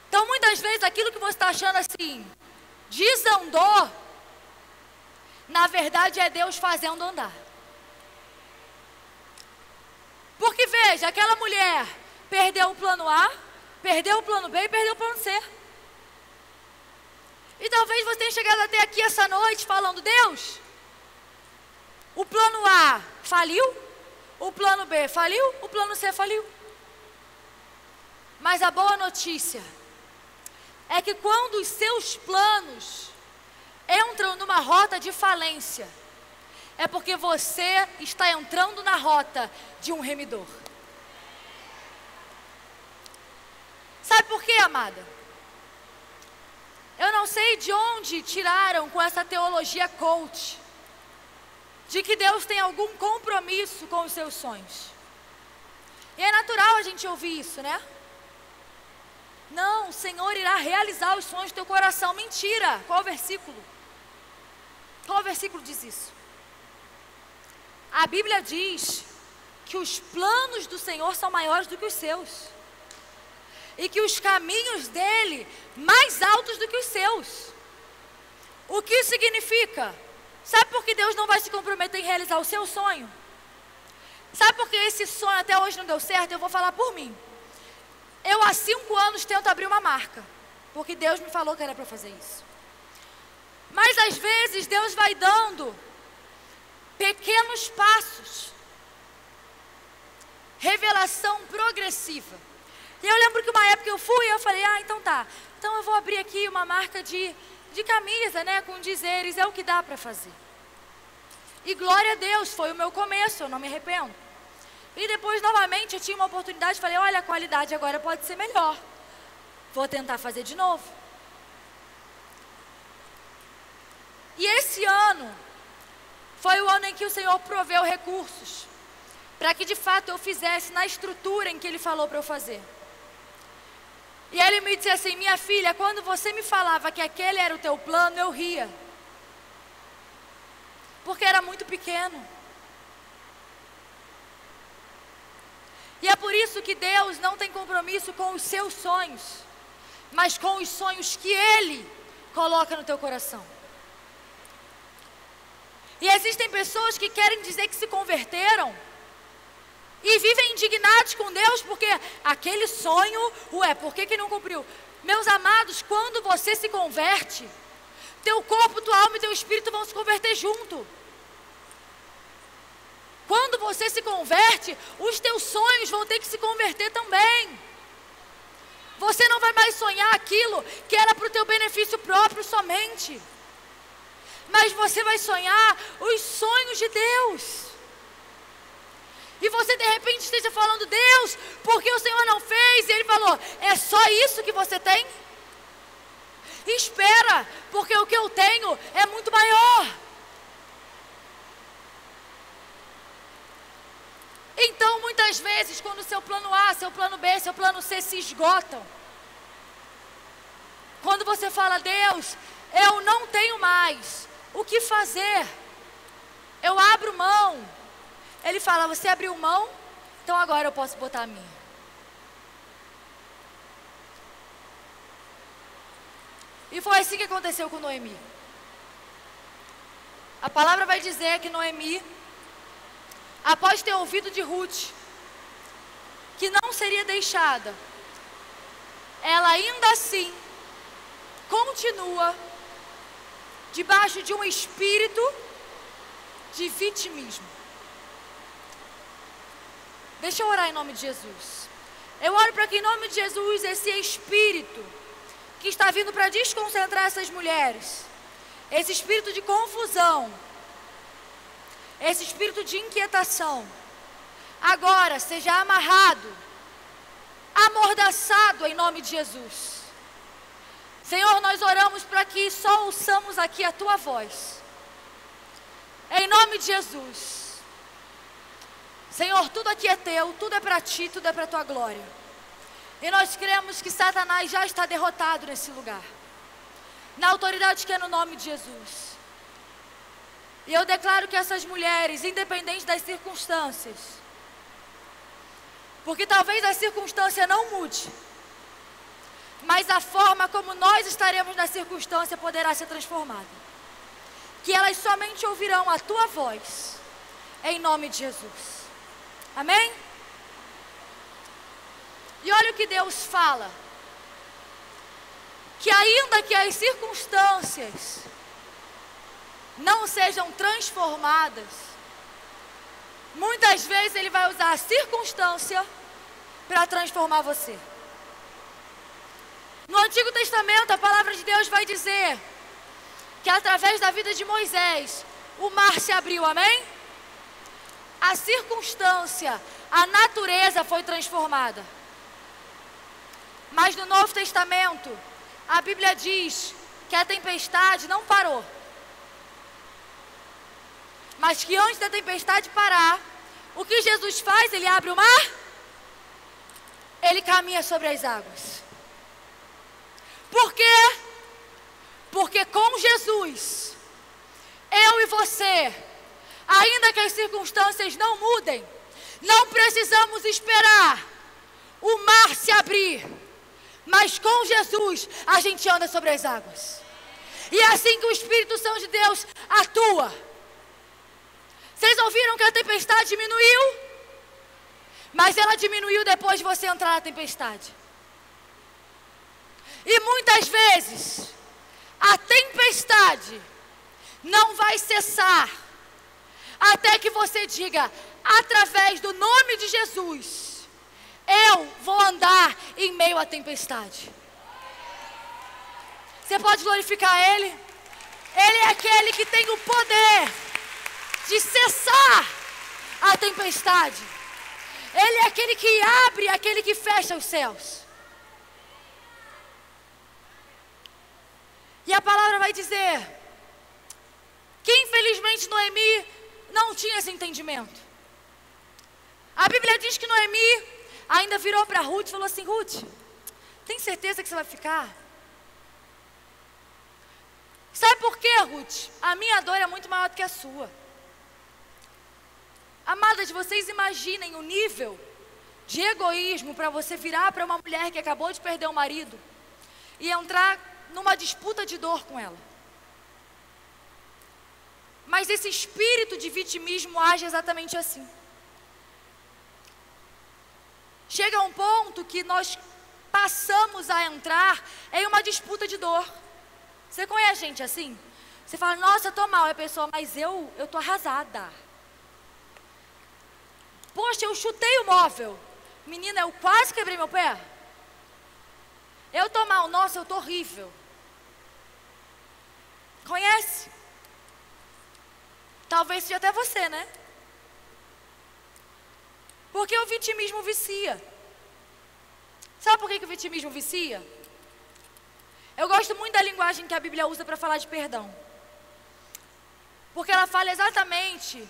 Então muitas vezes aquilo que você está achando assim, desandou, na verdade é Deus fazendo andar. Porque veja, aquela mulher perdeu o plano A, perdeu o plano B e perdeu o plano C. E talvez você tenha chegado até aqui essa noite falando: Deus, o plano A faliu, o plano B faliu, o plano C faliu. Mas a boa notícia é que quando os seus planos entram numa rota de falência, é porque você está entrando na rota de um remidor. Sabe por quê, amada? Eu não sei de onde tiraram com essa teologia coach, de que Deus tem algum compromisso com os seus sonhos. E é natural a gente ouvir isso, né? Não, o Senhor irá realizar os sonhos do teu coração. Mentira! Qual o versículo? Qual versículo diz isso? A Bíblia diz que os planos do Senhor são maiores do que os seus. E que os caminhos dele mais altos do que os seus. O que isso significa? Sabe por que Deus não vai se comprometer em realizar o seu sonho? Sabe por que esse sonho até hoje não deu certo? Eu vou falar por mim. Eu há 5 anos tento abrir uma marca, porque Deus me falou que era para fazer isso. Mas às vezes Deus vai dando pequenos passos, revelação progressiva. E eu lembro que uma época eu fui e eu falei: então tá, então eu vou abrir aqui uma marca de camisa, né, com dizeres, é o que dá para fazer. E glória a Deus, foi o meu começo, eu não me arrependo. E depois novamente eu tinha uma oportunidade, falei: olha, a qualidade agora pode ser melhor, vou tentar fazer de novo. E esse ano foi o ano em que o Senhor proveu recursos para que de fato eu fizesse na estrutura em que Ele falou para eu fazer. E Ele me disse assim: minha filha, quando você me falava que aquele era o teu plano, eu ria, porque era muito pequeno. E é por isso que Deus não tem compromisso com os seus sonhos, mas com os sonhos que Ele coloca no teu coração. E existem pessoas que querem dizer que se converteram e vivem indignados com Deus porque aquele sonho, por que não cumpriu? Meus amados, quando você se converte, teu corpo, tua alma e teu espírito vão se converter junto. Quando você se converte, os teus sonhos vão ter que se converter também. Você não vai mais sonhar aquilo que era para o teu benefício próprio somente, mas você vai sonhar os sonhos de Deus. E você de repente esteja falando: Deus, por que o Senhor não fez? E Ele falou: é só isso que você tem? Espera, porque o que eu tenho é muito maior. Então, muitas vezes, quando o seu plano A, seu plano B, seu plano C se esgotam, quando você fala: Deus, eu não tenho mais o que fazer, eu abro mão. Ele fala: você abriu mão? Então agora eu posso botar a minha. E foi assim que aconteceu com Noemi. A palavra vai dizer que Noemi, após ter ouvido de Ruth que não seria deixada, ela ainda assim continua debaixo de um espírito de vitimismo. Deixa eu orar em nome de Jesus. Eu oro para que em nome de Jesus esse espírito que está vindo para desconcentrar essas mulheres, esse espírito de confusão, esse espírito de inquietação, agora seja amarrado, amordaçado em nome de Jesus. Senhor, nós oramos para que só ouçamos aqui a Tua voz, em nome de Jesus. Senhor, tudo aqui é Teu, tudo é para Ti, tudo é para a Tua glória. E nós cremos que Satanás já está derrotado nesse lugar, na autoridade que é no nome de Jesus. E eu declaro que essas mulheres, independente das circunstâncias, porque talvez a circunstância não mude, mas a forma como nós estaremos na circunstância poderá ser transformada. Que elas somente ouvirão a Tua voz, em nome de Jesus. Amém? E olha o que Deus fala: que ainda que as circunstâncias não sejam transformadas, muitas vezes Ele vai usar a circunstância para transformar você. No Antigo Testamento, a palavra de Deus vai dizer que através da vida de Moisés, o mar se abriu, amém? A circunstância, a natureza foi transformada. Mas no Novo Testamento, a Bíblia diz que a tempestade não parou, mas que antes da tempestade parar, o que Jesus faz? Ele abre o mar, Ele caminha sobre as águas. Por quê? Porque com Jesus, eu e você, ainda que as circunstâncias não mudem, não precisamos esperar o mar se abrir, mas com Jesus a gente anda sobre as águas. E é assim que o Espírito Santo de Deus atua. Vocês ouviram que a tempestade diminuiu? Mas ela diminuiu depois de você entrar na tempestade. E muitas vezes a tempestade não vai cessar até que você diga: através do nome de Jesus, eu vou andar em meio à tempestade. Você pode glorificar Ele? Ele é aquele que tem o poder de cessar a tempestade. Ele é aquele que abre, aquele que fecha os céus. E a palavra vai dizer que infelizmente Noemi não tinha esse entendimento. A Bíblia diz que Noemi ainda virou para Ruth e falou assim: Ruth, tem certeza que você vai ficar? Sabe por quê, Ruth? A minha dor é muito maior do que a sua. Amadas, vocês imaginem o nível de egoísmo para você virar para uma mulher que acabou de perder o marido e entrar numa disputa de dor com ela. Mas esse espírito de vitimismo age exatamente assim. Chega a um ponto que nós passamos a entrar em uma disputa de dor. Você conhece gente assim? Você fala: nossa, eu tô mal. É a pessoa: mas eu tô arrasada. Poxa, eu chutei o móvel. Menina, eu quase quebrei meu pé. Eu tô mal. Nossa, eu tô horrível. Conhece? Talvez seja até você, né? Porque o vitimismo vicia. Sabe por que o vitimismo vicia? Eu gosto muito da linguagem que a Bíblia usa para falar de perdão. Porque ela fala exatamente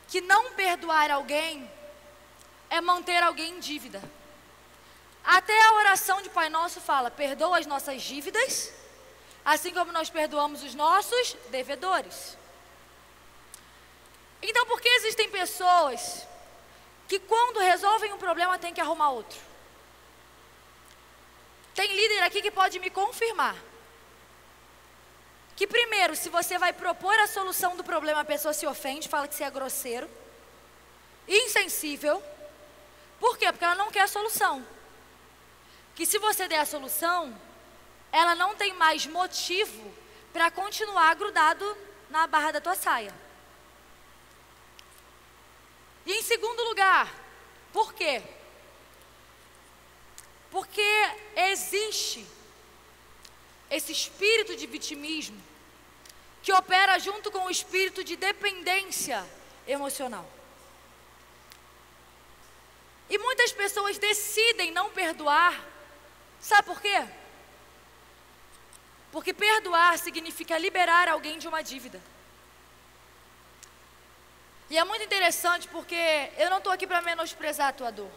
que não perdoar alguém é manter alguém em dívida. Até a oração de Pai Nosso fala: perdoa as nossas dívidas, assim como nós perdoamos os nossos devedores. Então, por que existem pessoas que quando resolvem um problema tem que arrumar outro? Tem líder aqui que pode me confirmar que primeiro, se você vai propor a solução do problema, a pessoa se ofende, fala que você é grosseiro, insensível. Por quê? Porque ela não quer a solução. Que se você der a solução, ela não tem mais motivo para continuar grudado na barra da tua saia. E em segundo lugar, por quê? Porque existe esse espírito de vitimismo que opera junto com o espírito de dependência emocional. E muitas pessoas decidem não perdoar. Sabe por quê? Porque perdoar significa liberar alguém de uma dívida. E é muito interessante porque eu não estou aqui para menosprezar a tua dor.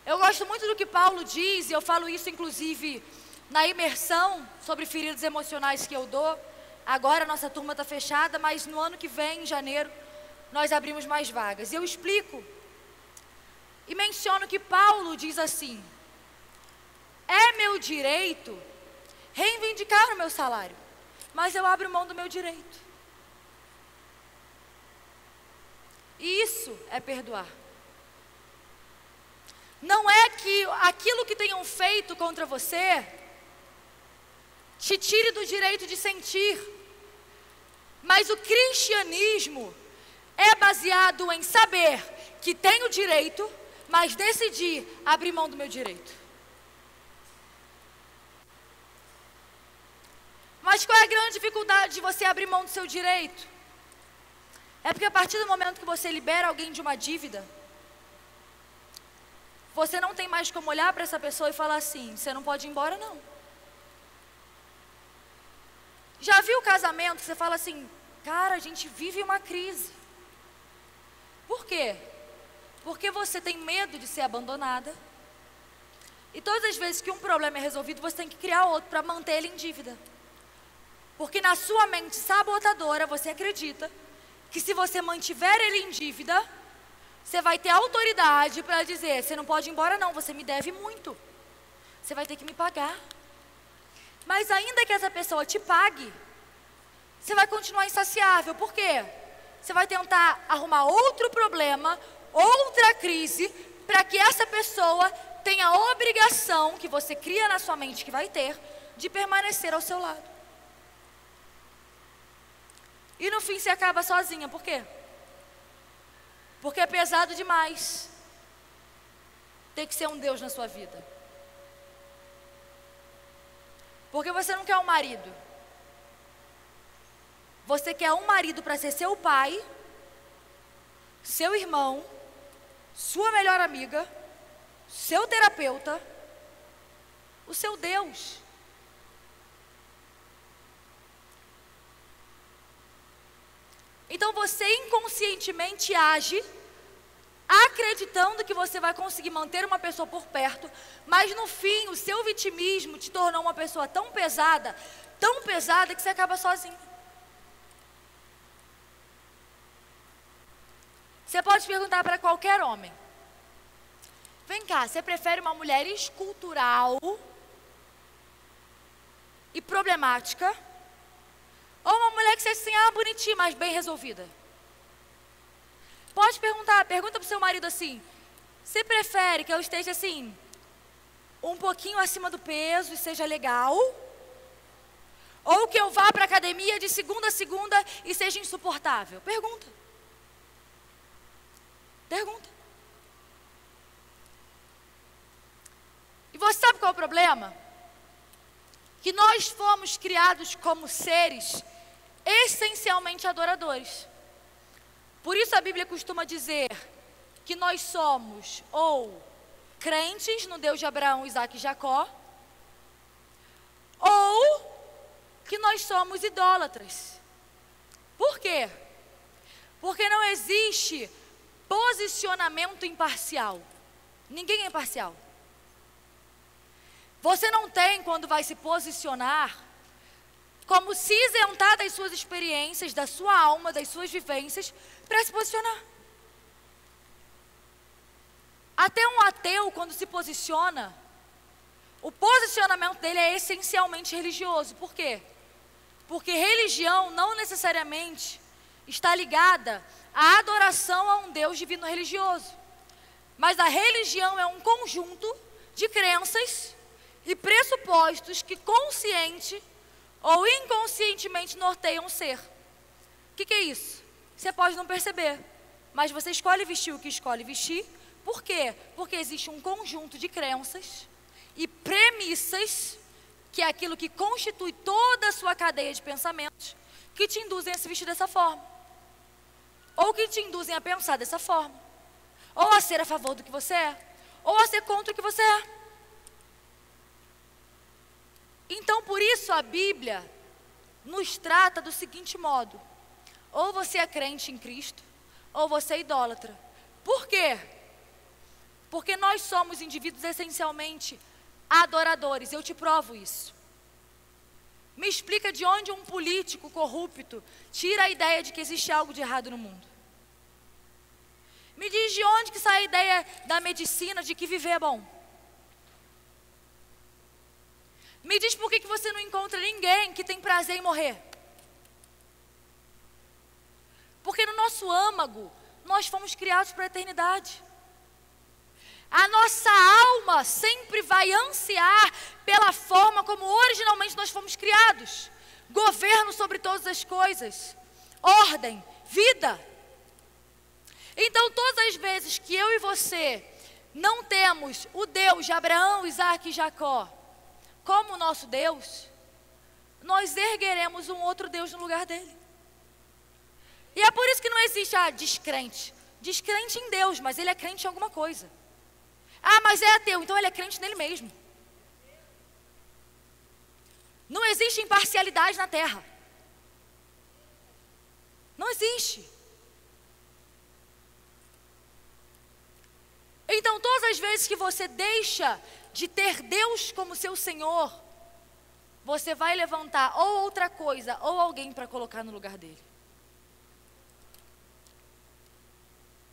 Eu gosto muito do que Paulo diz, e eu falo isso inclusive na imersão sobre feridas emocionais que eu dou. Agora a nossa turma está fechada, mas no ano que vem, em janeiro, nós abrimos mais vagas. E eu explico e menciono que Paulo diz assim: é meu direito reivindicar o meu salário, mas eu abro mão do meu direito. E isso é perdoar. Não é que aquilo que tenham feito contra você te tire do direito de sentir. Mas o cristianismo é baseado em saber que tenho direito, mas decidir abrir mão do meu direito. Mas qual é a grande dificuldade de você abrir mão do seu direito? É porque a partir do momento que você libera alguém de uma dívida, você não tem mais como olhar para essa pessoa e falar assim: você não pode ir embora não. Já viu o casamento que você fala assim: cara, a gente vive uma crise. Por quê? Porque você tem medo de ser abandonada. E todas as vezes que um problema é resolvido, você tem que criar outro para manter ele em dívida. Porque na sua mente sabotadora, você acredita que se você mantiver ele em dívida, você vai ter autoridade para dizer: você não pode ir embora não, você me deve muito, você vai ter que me pagar. Mas ainda que essa pessoa te pague, você vai continuar insaciável. Por quê? Você vai tentar arrumar outro problema, outra crise, para que essa pessoa tenha a obrigação que você cria na sua mente que vai ter, de permanecer ao seu lado. E no fim você acaba sozinha. Por quê? Porque é pesado demais ter que ser um Deus na sua vida. Porque você não quer um marido. Você quer um marido para ser seu pai, seu irmão, sua melhor amiga, seu terapeuta, o seu Deus. Então você inconscientemente age acreditando que você vai conseguir manter uma pessoa por perto, mas no fim o seu vitimismo te tornou uma pessoa tão pesada que você acaba sozinho. Você pode perguntar para qualquer homem: vem cá, você prefere uma mulher escultural e problemática, ou uma mulher que seja assim, bonitinha, mas bem resolvida? Pode perguntar, pergunta para o seu marido assim: você prefere que eu esteja assim, um pouquinho acima do peso e seja legal? Ou que eu vá para a academia de segunda a segunda e seja insuportável? Pergunta. Pergunta. E você sabe qual é o problema? Que nós fomos criados como seres essencialmente adoradores. Por isso a Bíblia costuma dizer que nós somos ou crentes no Deus de Abraão, Isaac e Jacó, ou que nós somos idólatras. Por quê? Porque não existe posicionamento imparcial. Ninguém é imparcial. Você não tem, quando vai se posicionar, como se isentar das suas experiências, da sua alma, das suas vivências, para se posicionar. Até um ateu, quando se posiciona, o posicionamento dele é essencialmente religioso. Por quê? Porque religião não necessariamente está ligada à adoração a um Deus divino religioso. Mas a religião é um conjunto de crenças e pressupostos que consciente ou inconscientemente norteiam o ser. O que é isso? Você pode não perceber, mas você escolhe vestir o que escolhe vestir. Por quê? Porque existe um conjunto de crenças e premissas, que é aquilo que constitui toda a sua cadeia de pensamentos, que te induzem a se vestir dessa forma, ou que te induzem a pensar dessa forma, ou a ser a favor do que você é, ou a ser contra o que você é. Então, por isso a Bíblia nos trata do seguinte modo: ou você é crente em Cristo, ou você é idólatra. Por quê? Porque nós somos indivíduos essencialmente adoradores. Eu te provo isso. Me explica de onde um político corrupto tira a ideia de que existe algo de errado no mundo. Me diz de onde que sai a ideia da medicina de que viver é bom. Me diz por que você não encontra ninguém que tem prazer em morrer. Porque no nosso âmago, nós fomos criados para a eternidade. A nossa alma sempre vai ansiar pela forma como originalmente nós fomos criados. Governo sobre todas as coisas. Ordem, vida. Então, todas as vezes que eu e você não temos o Deus de Abraão, Isaac e Jacó como nosso Deus, nós ergueremos um outro Deus no lugar dele. E é por isso que não existe descrente. Descrente em Deus, mas ele é crente em alguma coisa. Mas é ateu, então ele é crente nele mesmo. Não existe imparcialidade na terra. Não existe. Então, todas as vezes que você deixa de ter Deus como seu Senhor, você vai levantar ou outra coisa, ou alguém para colocar no lugar dele.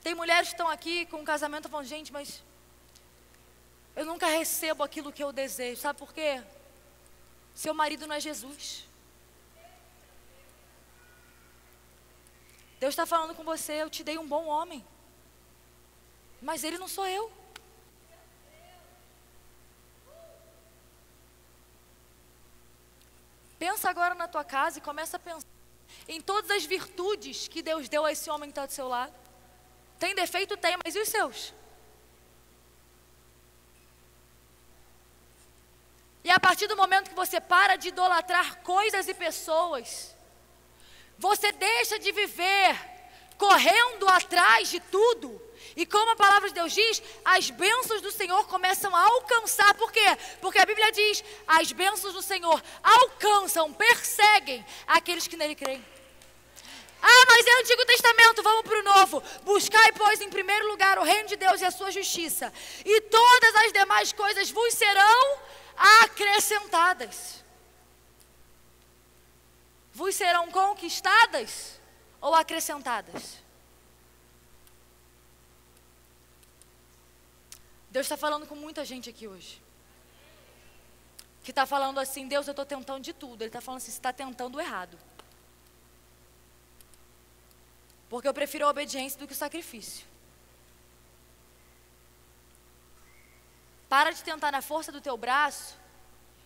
Tem mulheres que estão aqui com um casamento falando: gente, mas eu nunca recebo aquilo que eu desejo. Sabe por quê? Seu marido não é Jesus. Deus está falando com você: eu te dei um bom homem, mas ele não sou eu. Pensa agora na tua casa e começa a pensar em todas as virtudes que Deus deu a esse homem que está do seu lado. Tem defeito? Tem, mas e os seus? E a partir do momento que você para de idolatrar coisas e pessoas, você deixa de viver correndo atrás de tudo. E como a palavra de Deus diz, as bênçãos do Senhor começam a alcançar. Por quê? Porque a Bíblia diz: as bênçãos do Senhor alcançam, perseguem aqueles que nele creem. Ah, mas é Antigo Testamento, vamos para o Novo. Buscai, pois, em primeiro lugar o reino de Deus e a sua justiça, e todas as demais coisas vos serão acrescentadas. Vos serão conquistadas ou acrescentadas? Deus está falando com muita gente aqui hoje. Que está falando assim, Deus, eu estou tentando de tudo. Ele está falando assim, você está tentando errado. Porque eu prefiro a obediência do que o sacrifício. Para de tentar na força do teu braço.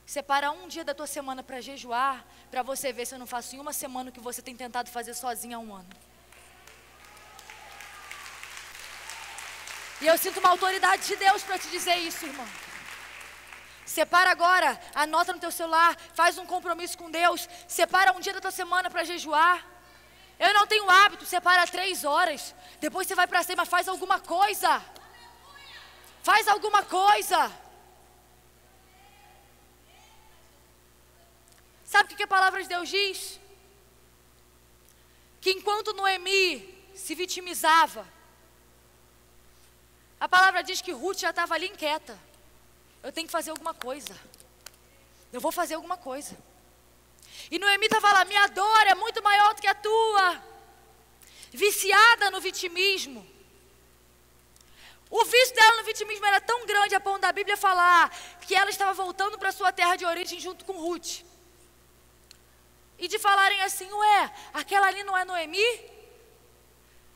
Separa um dia da tua semana para jejuar, para você ver se eu não faço em uma semana o que você tem tentado fazer sozinha há um ano. E eu sinto uma autoridade de Deus para te dizer isso, irmão. Separa agora, anota no teu celular, faz um compromisso com Deus. Separa um dia da tua semana para jejuar. Eu não tenho hábito, separa 3 horas. Depois você vai para cima, faz alguma coisa. Faz alguma coisa. Sabe o que a palavra de Deus diz? Que enquanto Noemi se vitimizava, a palavra diz que Ruth já estava ali inquieta. Eu tenho que fazer alguma coisa. Eu vou fazer alguma coisa. E Noemi estava lá, minha dor é muito maior do que a tua. Viciada no vitimismo. O vício dela no vitimismo era tão grande a ponto da Bíblia falar que ela estava voltando para sua terra de origem junto com Ruth. E de falarem assim, ué, aquela ali não é Noemi?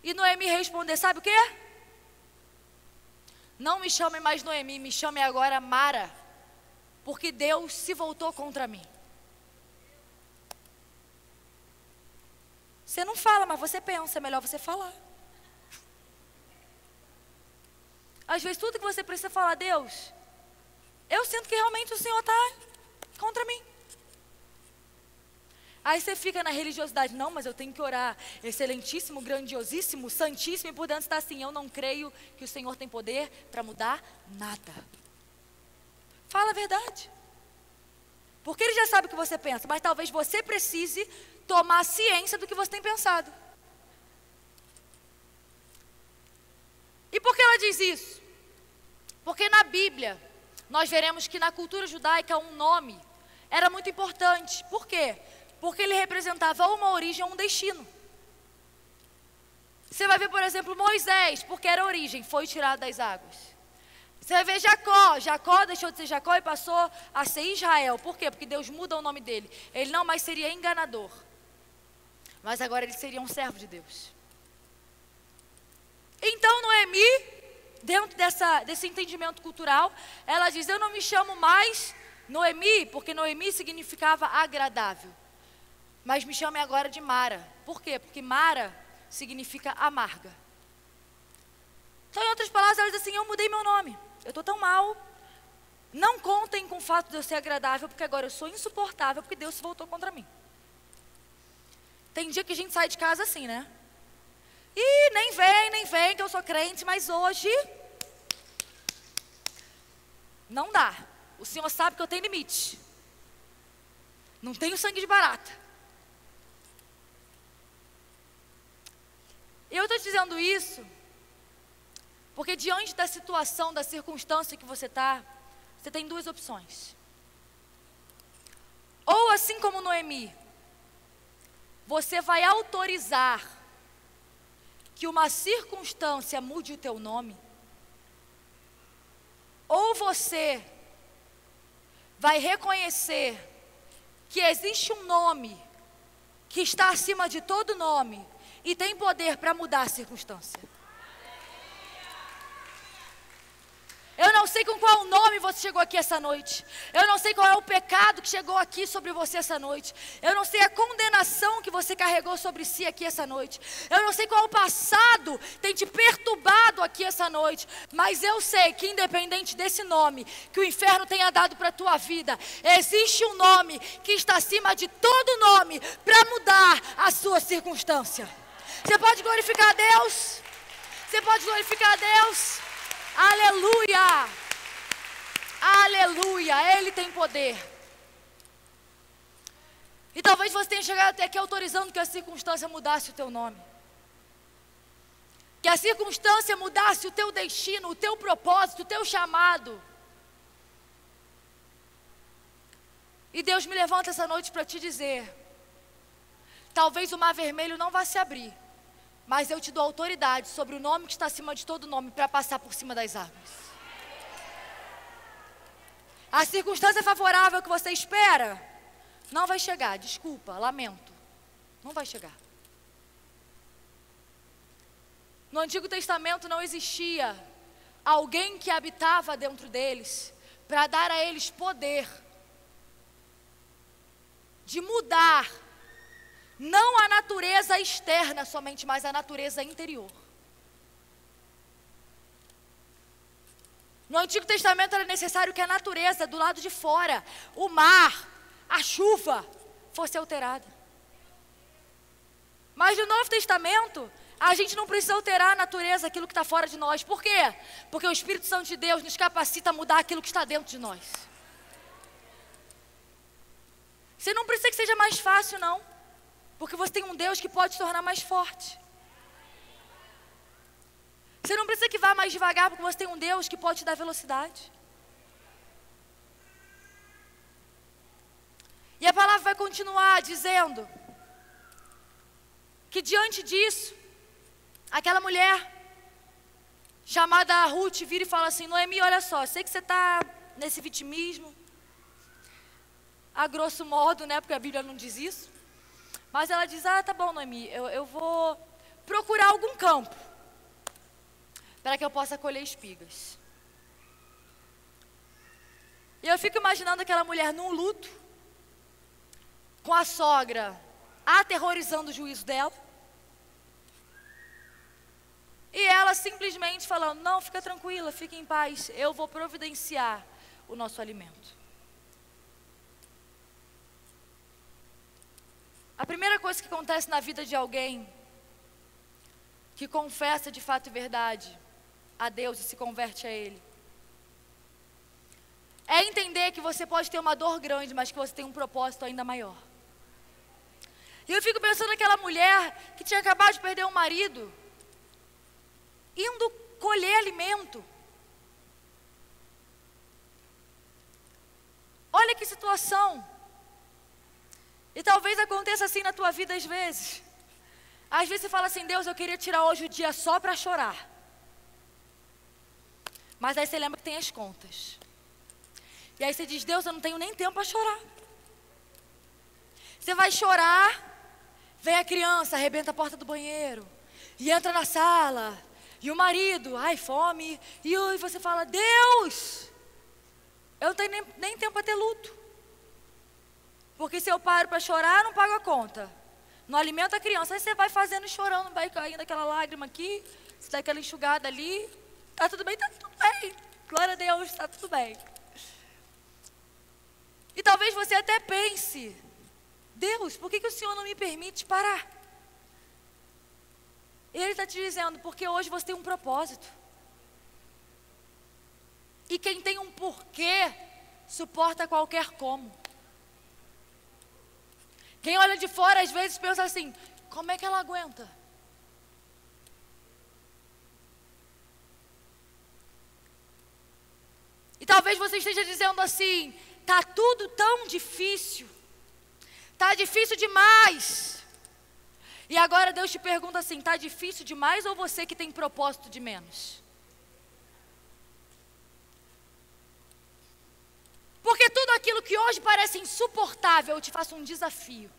E Noemi responder, sabe o quê? Não me chame mais Noemi, me chame agora Mara, porque Deus se voltou contra mim. Você não fala, mas você pensa, é melhor você falar. Às vezes tudo que você precisa falar, Deus, eu sinto que realmente o Senhor está contra mim. Aí você fica na religiosidade, não, mas eu tenho que orar, excelentíssimo, grandiosíssimo, santíssimo, e por dentro está assim, eu não creio que o Senhor tem poder para mudar nada. Fala a verdade. Porque Ele já sabe o que você pensa, mas talvez você precise tomar ciência do que você tem pensado. E por que ela diz isso? Porque na Bíblia, nós veremos que na cultura judaica um nome era muito importante. Por quê? Porque ele representava uma origem ou um destino. Você vai ver, por exemplo, Moisés, porque era origem, foi tirado das águas. Você vai ver Jacó, Jacó deixou de ser Jacó e passou a ser Israel. Por quê? Porque Deus muda o nome dele. Ele não mais seria enganador, mas agora ele seria um servo de Deus. Então Noemi, dentro desse entendimento cultural, ela diz, eu não me chamo mais Noemi, porque Noemi significava agradável. Mas me chame agora de Mara. Por quê? Porque Mara significa amarga. Então, em outras palavras, ela diz assim, eu mudei meu nome. Eu estou tão mal. Não contem com o fato de eu ser agradável, porque agora eu sou insuportável, porque Deus se voltou contra mim. Tem dia que a gente sai de casa assim, né? E nem vem, que eu sou crente, mas hoje não dá. O Senhor sabe que eu tenho limite. Não tenho sangue de barata. Eu estou te dizendo isso porque diante da situação, da circunstância que você está, você tem 2 opções. Ou assim como Noemi, você vai autorizar que uma circunstância mude o teu nome, ou você vai reconhecer que existe um nome que está acima de todo nome e tem poder para mudar a circunstância. Eu não sei com qual nome você chegou aqui essa noite. Eu não sei qual é o pecado que chegou aqui sobre você essa noite. Eu não sei a condenação que você carregou sobre si aqui essa noite. Eu não sei qual o passado tem te perturbado aqui essa noite. Mas eu sei que independente desse nome que o inferno tenha dado para a tua vida, existe um nome que está acima de todo nome para mudar a sua circunstância. Você pode glorificar a Deus? Você pode glorificar a Deus? Aleluia! Aleluia! Ele tem poder. E talvez você tenha chegado até aqui autorizando que a circunstância mudasse o teu nome. Que a circunstância mudasse o teu destino, o teu propósito, o teu chamado. E Deus me levanta essa noite para te dizer: talvez o mar vermelho não vá se abrir, mas eu te dou autoridade sobre o nome que está acima de todo nome para passar por cima das águas. A circunstância favorável que você espera não vai chegar, desculpa, lamento, não vai chegar. No Antigo Testamento não existia alguém que habitava dentro deles para dar a eles poder de mudar, não a natureza externa somente, mas a natureza interior. No Antigo Testamento era necessário que a natureza do lado de fora, o mar, a chuva, fosse alterada. Mas no Novo Testamento, a gente não precisa alterar a natureza, aquilo que está fora de nós. Por quê? Porque o Espírito Santo de Deus nos capacita a mudar aquilo que está dentro de nós. Você não precisa que seja mais fácil, não. Porque você tem um Deus que pode te tornar mais forte. Você não precisa que vá mais devagar, porque você tem um Deus que pode te dar velocidade. E a palavra vai continuar dizendo que diante disso, aquela mulher chamada Ruth vira e fala assim: Noemi, olha só, sei que você está nesse vitimismo, a grosso modo, né, porque a Bíblia não diz isso. Mas ela diz: ah, tá bom, Noemi, eu vou procurar algum campo para que eu possa colher espigas. E eu fico imaginando aquela mulher num luto, com a sogra aterrorizando o juízo dela, e ela simplesmente falando: não, fica tranquila, fique em paz, eu vou providenciar o nosso alimento. A primeira coisa que acontece na vida de alguém que confessa de fato e verdade a Deus e se converte a Ele, é entender que você pode ter uma dor grande, mas que você tem um propósito ainda maior. E eu fico pensando naquela mulher que tinha acabado de perder um marido, indo colher alimento. Olha que situação. E talvez aconteça assim na tua vida às vezes. Às vezes você fala assim: Deus, eu queria tirar hoje o dia só para chorar. Mas aí você lembra que tem as contas. E aí você diz: Deus, eu não tenho nem tempo para chorar. Você vai chorar, vem a criança, arrebenta a porta do banheiro, e entra na sala, e o marido, ai, fome, e você fala: Deus, eu não tenho nem tempo para ter luto. Porque se eu paro para chorar, não pago a conta. Não alimento a criança. Aí você vai fazendo e chorando, vai caindo aquela lágrima aqui, você dá aquela enxugada ali. Tá tudo bem, tá tudo bem. Glória a Deus, tá tudo bem. E talvez você até pense: Deus, por que o Senhor não me permite parar? Ele está te dizendo: porque hoje você tem um propósito. E quem tem um porquê, suporta qualquer como. Quem olha de fora às vezes pensa assim: como é que ela aguenta? E talvez você esteja dizendo assim: tá tudo tão difícil, tá difícil demais. E agora Deus te pergunta assim: tá difícil demais ou você que tem propósito de menos? Porque tudo aquilo que hoje parece insuportável, eu te faço um desafio.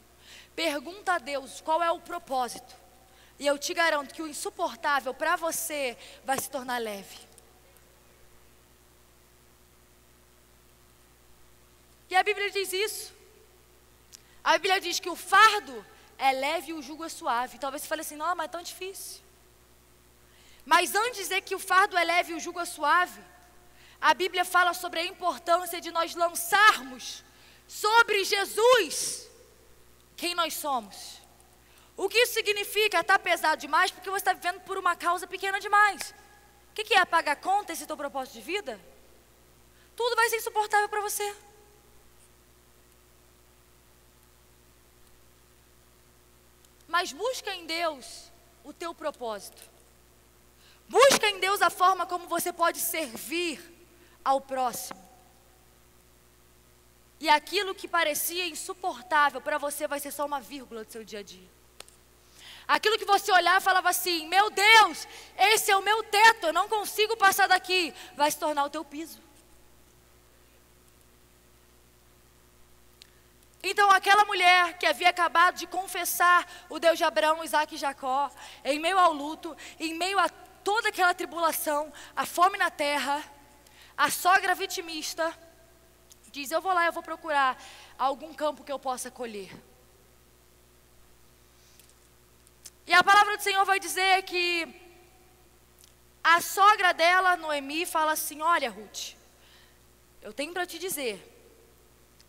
Pergunta a Deus qual é o propósito. E eu te garanto que o insuportável para você vai se tornar leve. E a Bíblia diz isso. A Bíblia diz que o fardo é leve e o jugo é suave. Talvez você fale assim: não, mas é tão difícil. Mas antes de dizer que o fardo é leve e o jugo é suave, a Bíblia fala sobre a importância de nós lançarmos sobre Jesus quem nós somos. O que isso significa? Está pesado demais porque você está vivendo por uma causa pequena demais. O que é pagar conta, esse teu propósito de vida? Tudo vai ser insuportável para você. mas busca em Deus o teu propósito. Busca em Deus a forma como você pode servir ao próximo. E aquilo que parecia insuportável para você vai ser só uma vírgula do seu dia a dia. Aquilo que você olhar e falava assim, meu Deus, esse é o meu teto, eu não consigo passar daqui, vai se tornar o teu piso. Então aquela mulher que havia acabado de confessar o Deus de Abraão, Isaque e Jacó, em meio ao luto, em meio a toda aquela tribulação, a fome na terra, a sogra vitimista, diz, eu vou lá, eu vou procurar algum campo que eu possa colher. E a palavra do Senhor vai dizer que a sogra dela, Noemi, fala assim, olha Ruth, eu tenho para te dizer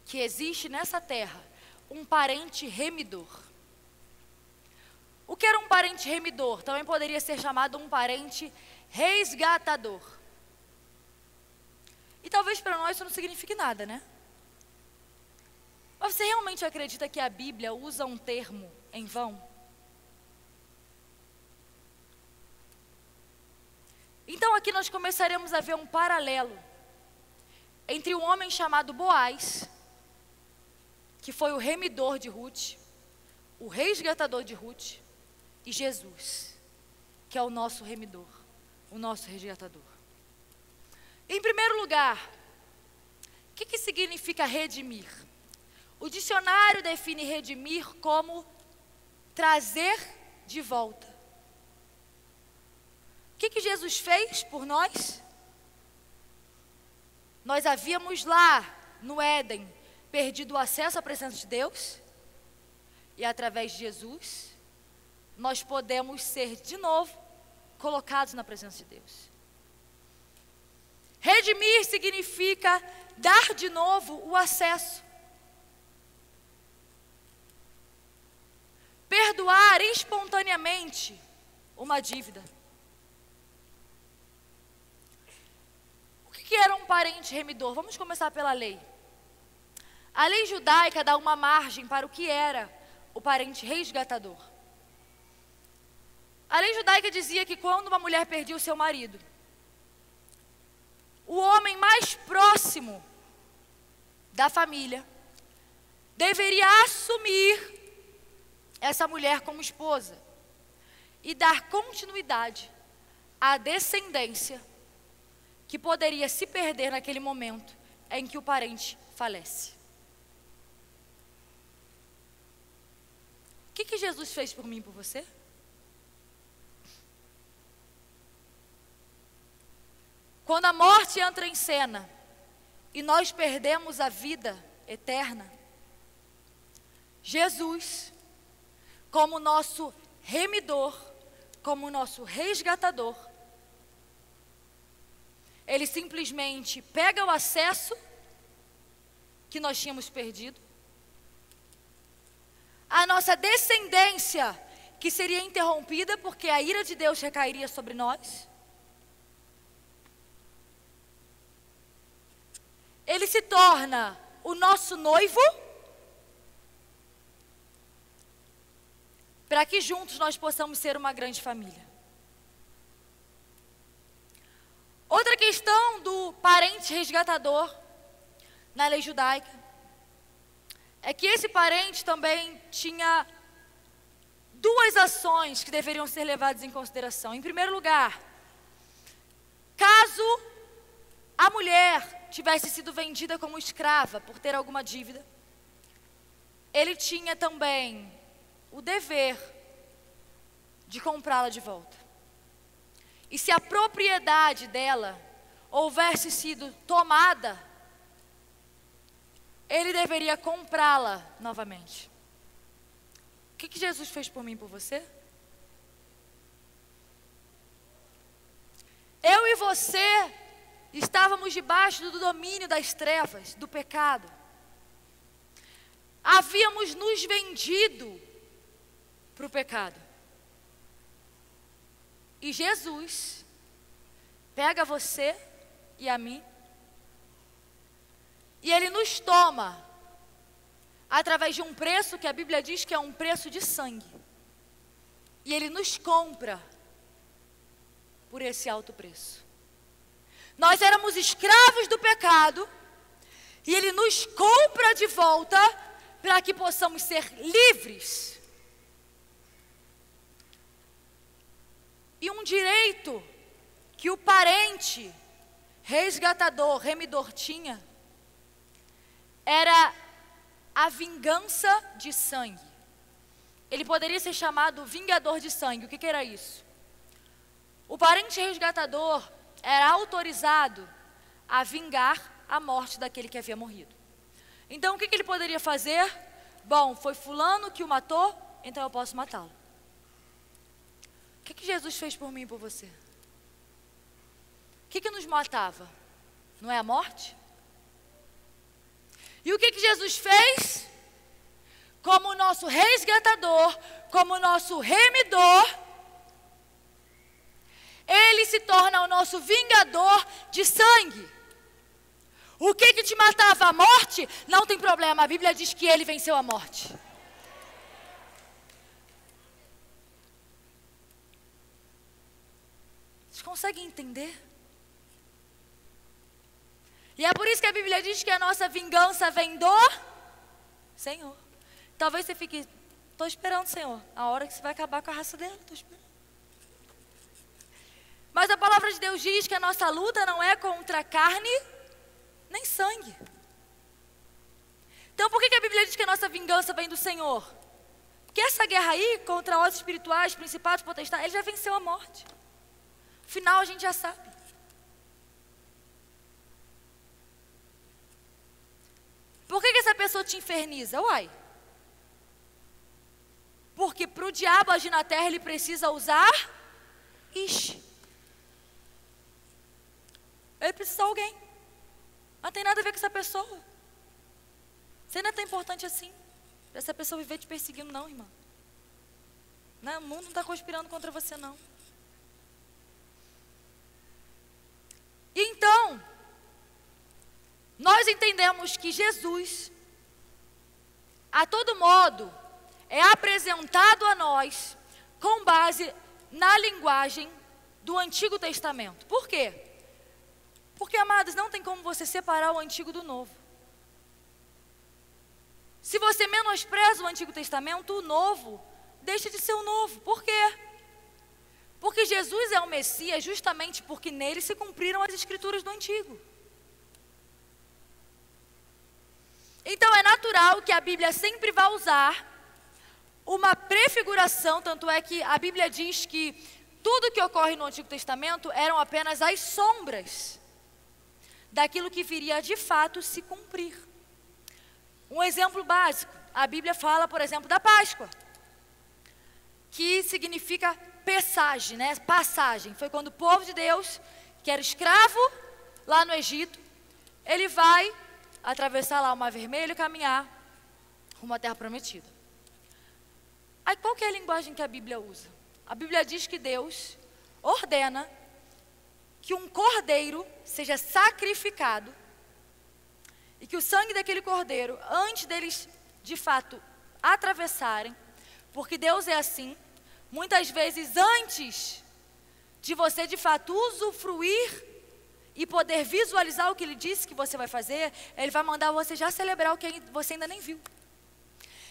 que existe nessa terra um parente remidor. O que era um parente remidor? Também poderia ser chamado um parente resgatador. E talvez para nós isso não signifique nada, né? Mas você realmente acredita que a Bíblia usa um termo em vão? Então aqui nós começaremos a ver um paralelo entre um homem chamado Boaz, que foi o remidor de Ruth, o resgatador de Ruth, e Jesus, que é o nosso remidor, o nosso resgatador. Em primeiro lugar, o que significa redimir? O dicionário define redimir como trazer de volta. O que Jesus fez por nós? Nós havíamos lá no Éden perdido o acesso à presença de Deus, e através de Jesus, nós podemos ser de novo colocados na presença de Deus. Redimir significa dar de novo o acesso. Perdoar espontaneamente uma dívida. O que era um parente remidor? Vamos começar pela lei. A lei judaica dá uma margem para o que era o parente resgatador. A lei judaica dizia que quando uma mulher perdia o seu marido, o homem mais próximo da família deveria assumir essa mulher como esposa e dar continuidade à descendência que poderia se perder naquele momento em que o parente falece. O que Jesus fez por mim e por você? Quando a morte entra em cena e nós perdemos a vida eterna, Jesus, como nosso remidor, como nosso resgatador, Ele simplesmente pega o acesso que nós tínhamos perdido, a nossa descendência que seria interrompida porque a ira de Deus recairia sobre nós. Ele se torna o nosso noivo, para que juntos nós possamos ser uma grande família. Outra questão do parente resgatador na lei judaica é que esse parente também tinha duas ações que deveriam ser levadas em consideração. Em primeiro lugar, caso a mulher tivesse sido vendida como escrava por ter alguma dívida, ele tinha também o dever de comprá-la de volta. E se a propriedade dela houvesse sido tomada, ele deveria comprá-la novamente. O que Jesus fez por mim e por você? Eu e você estávamos debaixo do domínio das trevas, do pecado. Havíamos nos vendido para o pecado. E Jesus pega você e a mim, e Ele nos toma através de um preço que a Bíblia diz que é um preço de sangue. E Ele nos compra por esse alto preço. Nós éramos escravos do pecado e Ele nos compra de volta para que possamos ser livres. E um direito que o parente resgatador, remidor tinha, era a vingança de sangue. Ele poderia ser chamado vingador de sangue. O que era isso? O parente resgatador era autorizado a vingar a morte daquele que havia morrido. Então o que ele poderia fazer? Bom, foi fulano que o matou, então eu posso matá-lo. O que Jesus fez por mim e por você? O que nos matava? Não é a morte? E o que Jesus fez? Como nosso resgatador, como nosso remidor, Ele se torna o nosso vingador de sangue. O que te matava? A morte? Não tem problema, a Bíblia diz que Ele venceu a morte. Vocês conseguem entender? E é por isso que a Bíblia diz que a nossa vingança vem do Senhor. Talvez você fique, estou esperando, Senhor, a hora que você vai acabar com a raça dela, estou esperando. Mas a palavra de Deus diz que a nossa luta não é contra carne nem sangue. Então por que a Bíblia diz que a nossa vingança vem do Senhor? Porque essa guerra aí, contra ossos espirituais, principados, potestades, Ele já venceu a morte. O final a gente já sabe. Por que essa pessoa te inferniza? Uai. Porque para o diabo agir na terra, ele precisa usar ele precisa de alguém. Não tem nada a ver com essa pessoa. Você não é tão importante assim para essa pessoa viver te perseguindo, não, irmão. Não, o mundo não está conspirando contra você, não. E então, nós entendemos que Jesus, a todo modo, é apresentado a nós com base na linguagem do Antigo Testamento. Por quê? Porque, amados, não tem como você separar o Antigo do Novo. Se você menospreza o Antigo Testamento, o Novo deixa de ser o Novo. Por quê? Porque Jesus é o Messias justamente porque nele se cumpriram as Escrituras do Antigo. Então é natural que a Bíblia sempre vá usar uma prefiguração, tanto é que a Bíblia diz que tudo que ocorre no Antigo Testamento eram apenas as sombras daquilo que viria de fato se cumprir. Um exemplo básico, a Bíblia fala, por exemplo, da Páscoa, que significa passagem, né? Passagem. Foi quando o povo de Deus, que era escravo lá no Egito, ele vai atravessar lá o Mar Vermelho e caminhar rumo à Terra Prometida. Aí qual que é a linguagem que a Bíblia usa? A Bíblia diz que Deus ordena que um cordeiro seja sacrificado e que o sangue daquele cordeiro, antes deles de fato atravessarem, porque Deus é assim, muitas vezes antes de você de fato usufruir e poder visualizar o que Ele disse que você vai fazer, Ele vai mandar você já celebrar o que você ainda nem viu.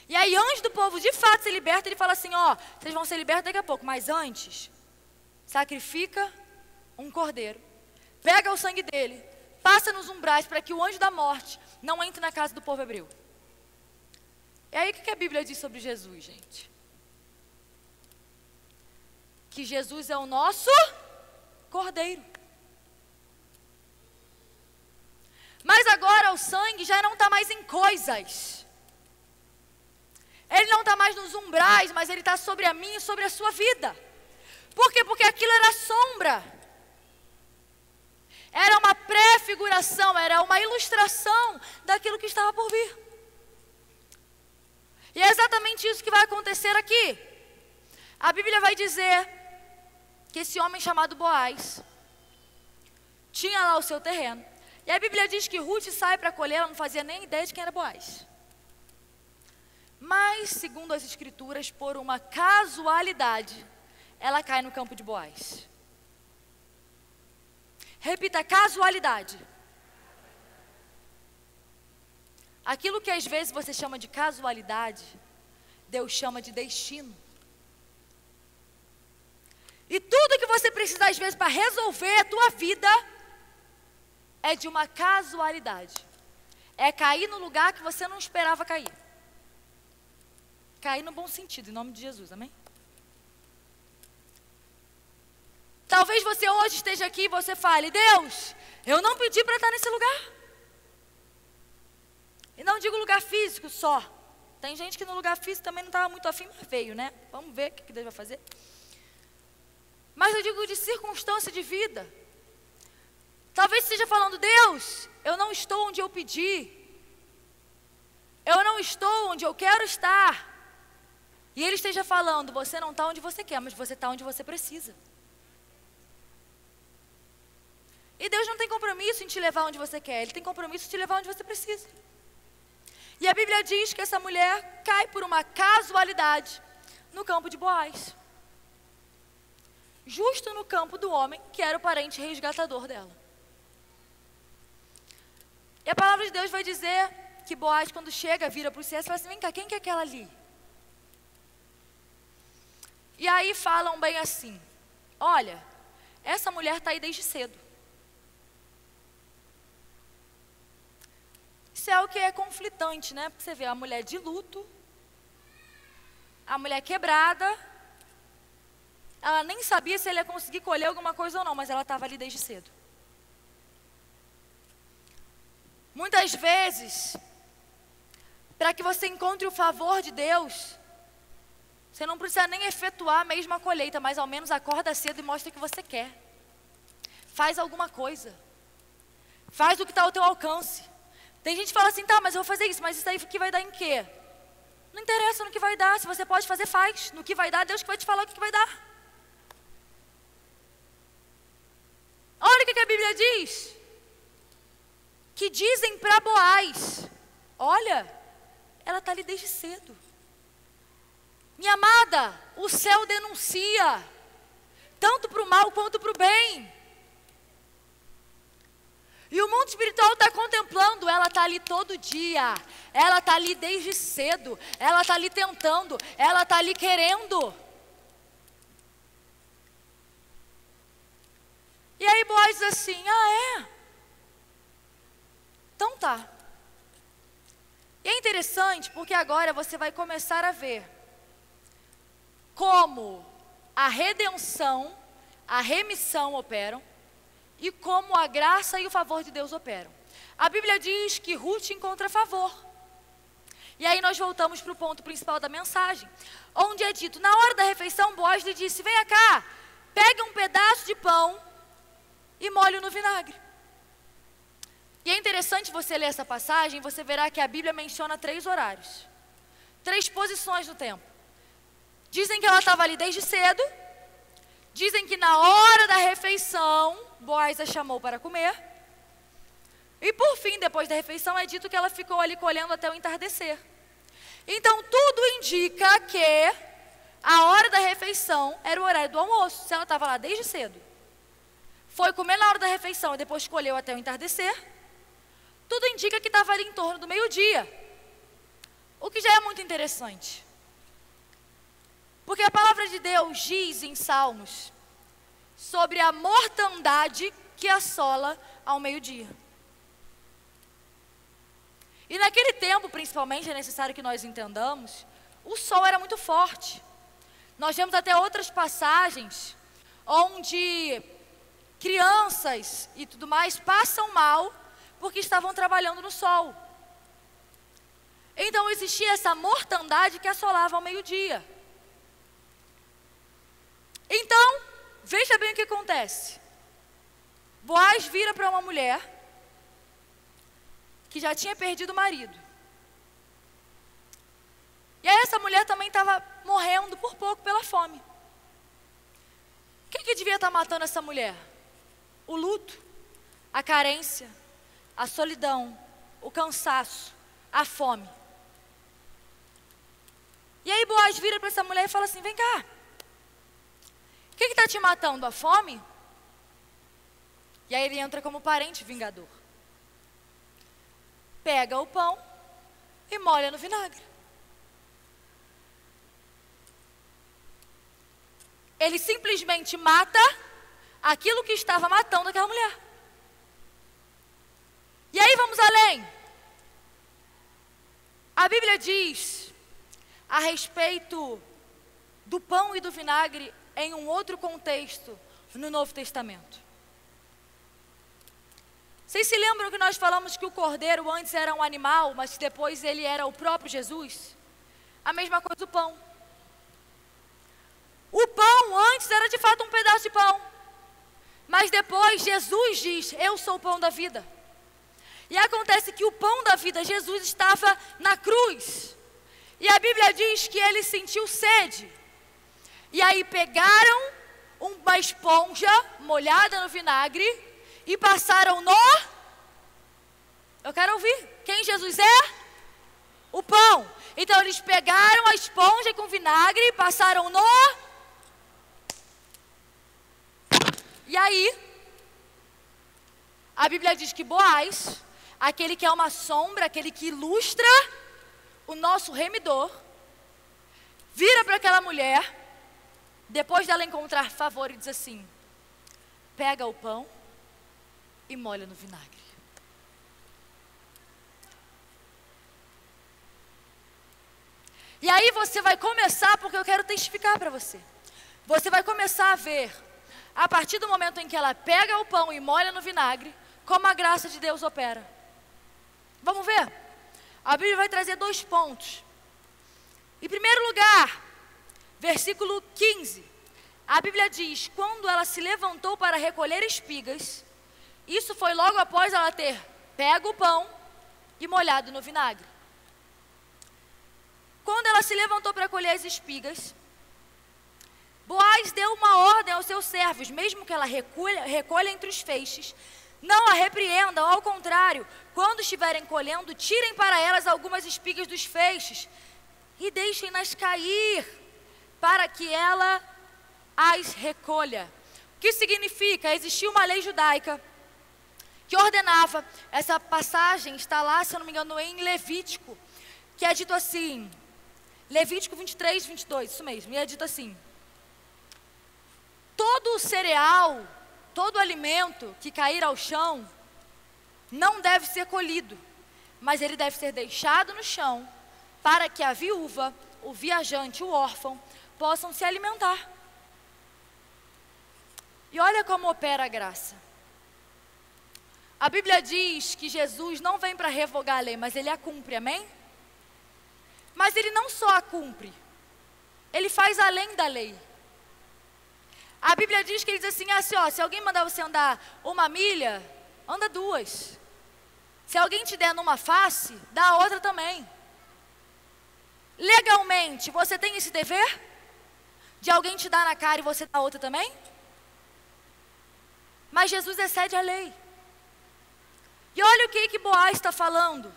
E aí antes do povo de fato ser liberto, Ele fala assim, ó, vocês vão ser libertos daqui a pouco, mas antes, sacrifica um cordeiro, pega o sangue dele, passa nos umbrais para que o anjo da morte não entre na casa do povo hebreu. E aí o que a Bíblia diz sobre Jesus, gente? Que Jesus é o nosso cordeiro. Mas agora o sangue já não está mais em coisas. Ele não está mais nos umbrais, mas ele está sobre a minha e sobre a sua vida. Por quê? Porque aquilo era sombra. Era uma prefiguração, era uma ilustração daquilo que estava por vir. E é exatamente isso que vai acontecer aqui. A Bíblia vai dizer que esse homem chamado Boaz tinha lá o seu terreno. E a Bíblia diz que Ruth sai para colher, ela não fazia nem ideia de quem era Boaz. Mas, segundo as escrituras, por uma casualidade, ela cai no campo de Boaz. Repita, casualidade. Aquilo que às vezes você chama de casualidade, Deus chama de destino. E tudo que você precisa às vezes para resolver a tua vida é de uma casualidade. É cair no lugar que você não esperava cair. Cair no bom sentido, em nome de Jesus, amém? Talvez você hoje esteja aqui e você fale, Deus, eu não pedi para estar nesse lugar. E não digo lugar físico só. Tem gente que no lugar físico também não estava muito afim, mas veio, né? Vamos ver o que Deus vai fazer. Mas eu digo de circunstância de vida. Talvez esteja falando, Deus, eu não estou onde eu pedi. Eu não estou onde eu quero estar. E Ele esteja falando, você não está onde você quer, mas você está onde você precisa. E Deus não tem compromisso em te levar onde você quer, Ele tem compromisso em te levar onde você precisa. E a Bíblia diz que essa mulher cai por uma casualidade no campo de Boaz. Justo no campo do homem que era o parente resgatador dela. E a palavra de Deus vai dizer que Boaz, quando chega, vira para o céu e fala assim, vem cá, quem que é aquela ali? E aí falam bem assim, olha, essa mulher está aí desde cedo. Isso é o que é conflitante, né? Porque você vê a mulher de luto, a mulher quebrada, ela nem sabia se ela ia conseguir colher alguma coisa ou não, mas ela estava ali desde cedo. Muitas vezes, para que você encontre o favor de Deus, você não precisa nem efetuar a mesma colheita, mas ao menos acorda cedo e mostra que você quer. Faz alguma coisa. Faz o que está ao teu alcance. Tem gente que fala assim, tá, mas eu vou fazer isso, mas isso aí que vai dar em quê? Não interessa no que vai dar, se você pode fazer, faz. No que vai dar, Deus que vai te falar o que vai dar. Olha o que a Bíblia diz. Que dizem para Boaz, olha, ela está ali desde cedo. Minha amada, o céu denuncia, tanto para o mal quanto para o bem. E o mundo espiritual está contemplando, ela está ali todo dia, ela está ali desde cedo, ela está ali tentando, ela está ali querendo. E aí Boaz diz assim, então tá. E é interessante porque agora você vai começar a ver como a redenção, a remissão operam e como a graça e o favor de Deus operam. A Bíblia diz que Ruth encontra favor. E aí nós voltamos para o ponto principal da mensagem, onde é dito, na hora da refeição, Boaz lhe disse, venha cá, pegue um pedaço de pão e molhe no vinagre. E é interessante você ler essa passagem, você verá que a Bíblia menciona 3 horários, 3 posições no tempo. Dizem que ela estava ali desde cedo, dizem que na hora da refeição, Boaz a chamou para comer, e por fim, depois da refeição, é dito que ela ficou ali colhendo até o entardecer. Então, tudo indica que a hora da refeição era o horário do almoço, se ela estava lá desde cedo. Foi comer na hora da refeição e depois colheu até o entardecer, tudo indica que estava ali em torno do meio-dia. O que já é muito interessante. Porque a palavra de Deus diz em Salmos sobre a mortandade que assola ao meio-dia. E naquele tempo, principalmente, é necessário que nós entendamos, o sol era muito forte. Nós vemos até outras passagens onde crianças e tudo mais passam mal porque estavam trabalhando no sol. Então existia essa mortandade que assolava ao meio-dia. Então, veja bem o que acontece. Boaz vira para uma mulher que já tinha perdido o marido. E aí essa mulher também estava morrendo por pouco pela fome. O que devia estar matando essa mulher? O luto, a carência, a solidão, o cansaço, a fome. E aí Boaz vira para essa mulher e fala assim, vem cá, o que está te matando, a fome? E aí ele entra como parente vingador. Pega o pão e molha no vinagre. Ele simplesmente mata aquilo que estava matando aquela mulher. E aí vamos além. A Bíblia diz a respeito do pão e do vinagre em um outro contexto no Novo Testamento. Vocês se lembram que nós falamos que o cordeiro antes era um animal, mas depois ele era o próprio Jesus? A mesma coisa o pão. O pão antes era de fato um pedaço de pão, mas depois Jesus diz, eu sou o pão da vida. E acontece que o pão da vida, Jesus, estava na cruz. E a Bíblia diz que ele sentiu sede. E aí pegaram uma esponja molhada no vinagre e passaram no... Eu quero ouvir. Quem Jesus é? O pão. Então eles pegaram a esponja com vinagre e passaram no... E aí, a Bíblia diz que Boaz, aquele que é uma sombra, aquele que ilustra o nosso remidor, vira para aquela mulher, depois dela encontrar favor e diz assim, pega o pão e molha no vinagre. E aí você vai começar, porque eu quero testificar para você. Você vai começar a ver, a partir do momento em que ela pega o pão e molha no vinagre, como a graça de Deus opera. Vamos ver? A Bíblia vai trazer 2 pontos. Em primeiro lugar, versículo 15. A Bíblia diz, quando ela se levantou para recolher espigas, isso foi logo após ela ter pego o pão e molhado no vinagre. Quando ela se levantou para colher as espigas, Boaz deu uma ordem aos seus servos, mesmo que ela recolha entre os feixes, não a repreendam, ao contrário, quando estiverem colhendo, tirem para elas algumas espigas dos feixes e deixem-nas cair, para que ela as recolha. O que significa? Existia uma lei judaica que ordenava, essa passagem está lá, se eu não me engano, em Levítico, que é dito assim, Levítico 23, 22, isso mesmo, e é dito assim, todo o cereal, todo o alimento que cair ao chão, não deve ser colhido, mas ele deve ser deixado no chão, para que a viúva, o viajante, o órfão, possam se alimentar. E olha como opera a graça. A Bíblia diz que Jesus não vem para revogar a lei, mas ele a cumpre, amém? Mas ele não só a cumpre, ele faz além da lei. A Bíblia diz que ele diz assim, se alguém mandar você andar 1 milha, anda 2. Se alguém te der numa face, dá a outra também. Legalmente, você tem esse dever? De alguém te dar na cara e você dar a outra também? Mas Jesus excede a lei. E olha o que Boaz está falando,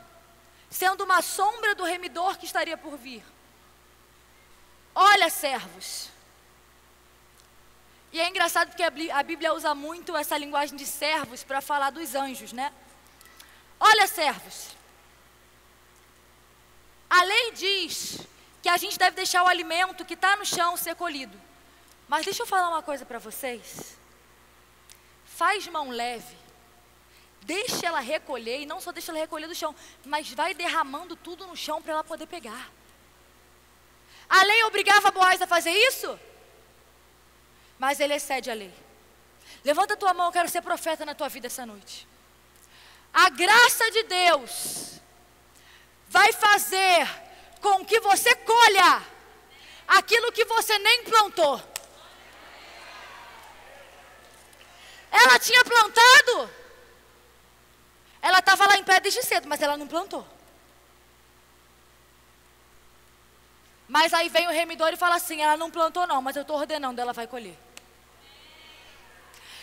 sendo uma sombra do remidor que estaria por vir. Olha, servos. E é engraçado porque a Bíblia usa muito essa linguagem de servos para falar dos anjos, né? Olha, servos. A lei diz que a gente deve deixar o alimento que está no chão ser colhido. Mas deixa eu falar uma coisa para vocês. Faz mão leve. Deixa ela recolher, e não só deixa ela recolher do chão, mas vai derramando tudo no chão para ela poder pegar. A lei obrigava Boaz a fazer isso? Mas ele excede a lei. Levanta a tua mão, eu quero ser profeta na tua vida essa noite. A graça de Deus vai fazer com que você colha aquilo que você nem plantou. Ela tinha plantado. Ela estava lá em pé desde cedo, mas ela não plantou. Mas aí vem o remidor e fala assim, ela não plantou não, mas eu estou ordenando, ela vai colher.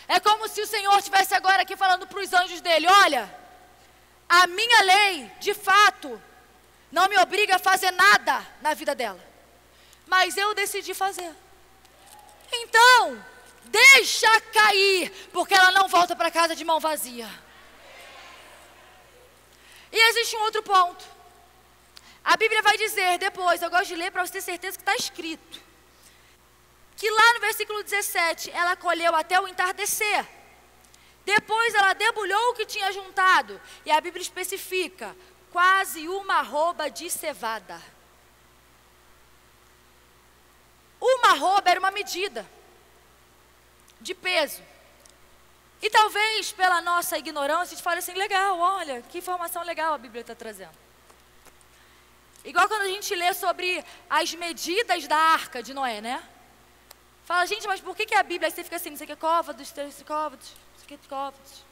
É como se o Senhor estivesse agora aqui falando para os anjos dele, olha, a minha lei, de fato, não me obriga a fazer nada na vida dela. mas eu decidi fazer. Então, deixa cair, porque ela não volta para casa de mão vazia. E existe um outro ponto. A Bíblia vai dizer depois, eu gosto de ler para você ter certeza que está escrito, que lá no versículo 17, ela colheu até o entardecer. Depois ela debulhou o que tinha juntado, e a Bíblia especifica, quase uma arroba de cevada. Uma arroba era uma medida de peso. E talvez pela nossa ignorância a gente fale assim, legal, olha, que informação legal a Bíblia está trazendo. Igual quando a gente lê sobre as medidas da arca de Noé, né? Fala, gente, mas por que a Bíblia, aí você fica assim, não sei o que, côvados, 3 côvados, não sei o que, côvados.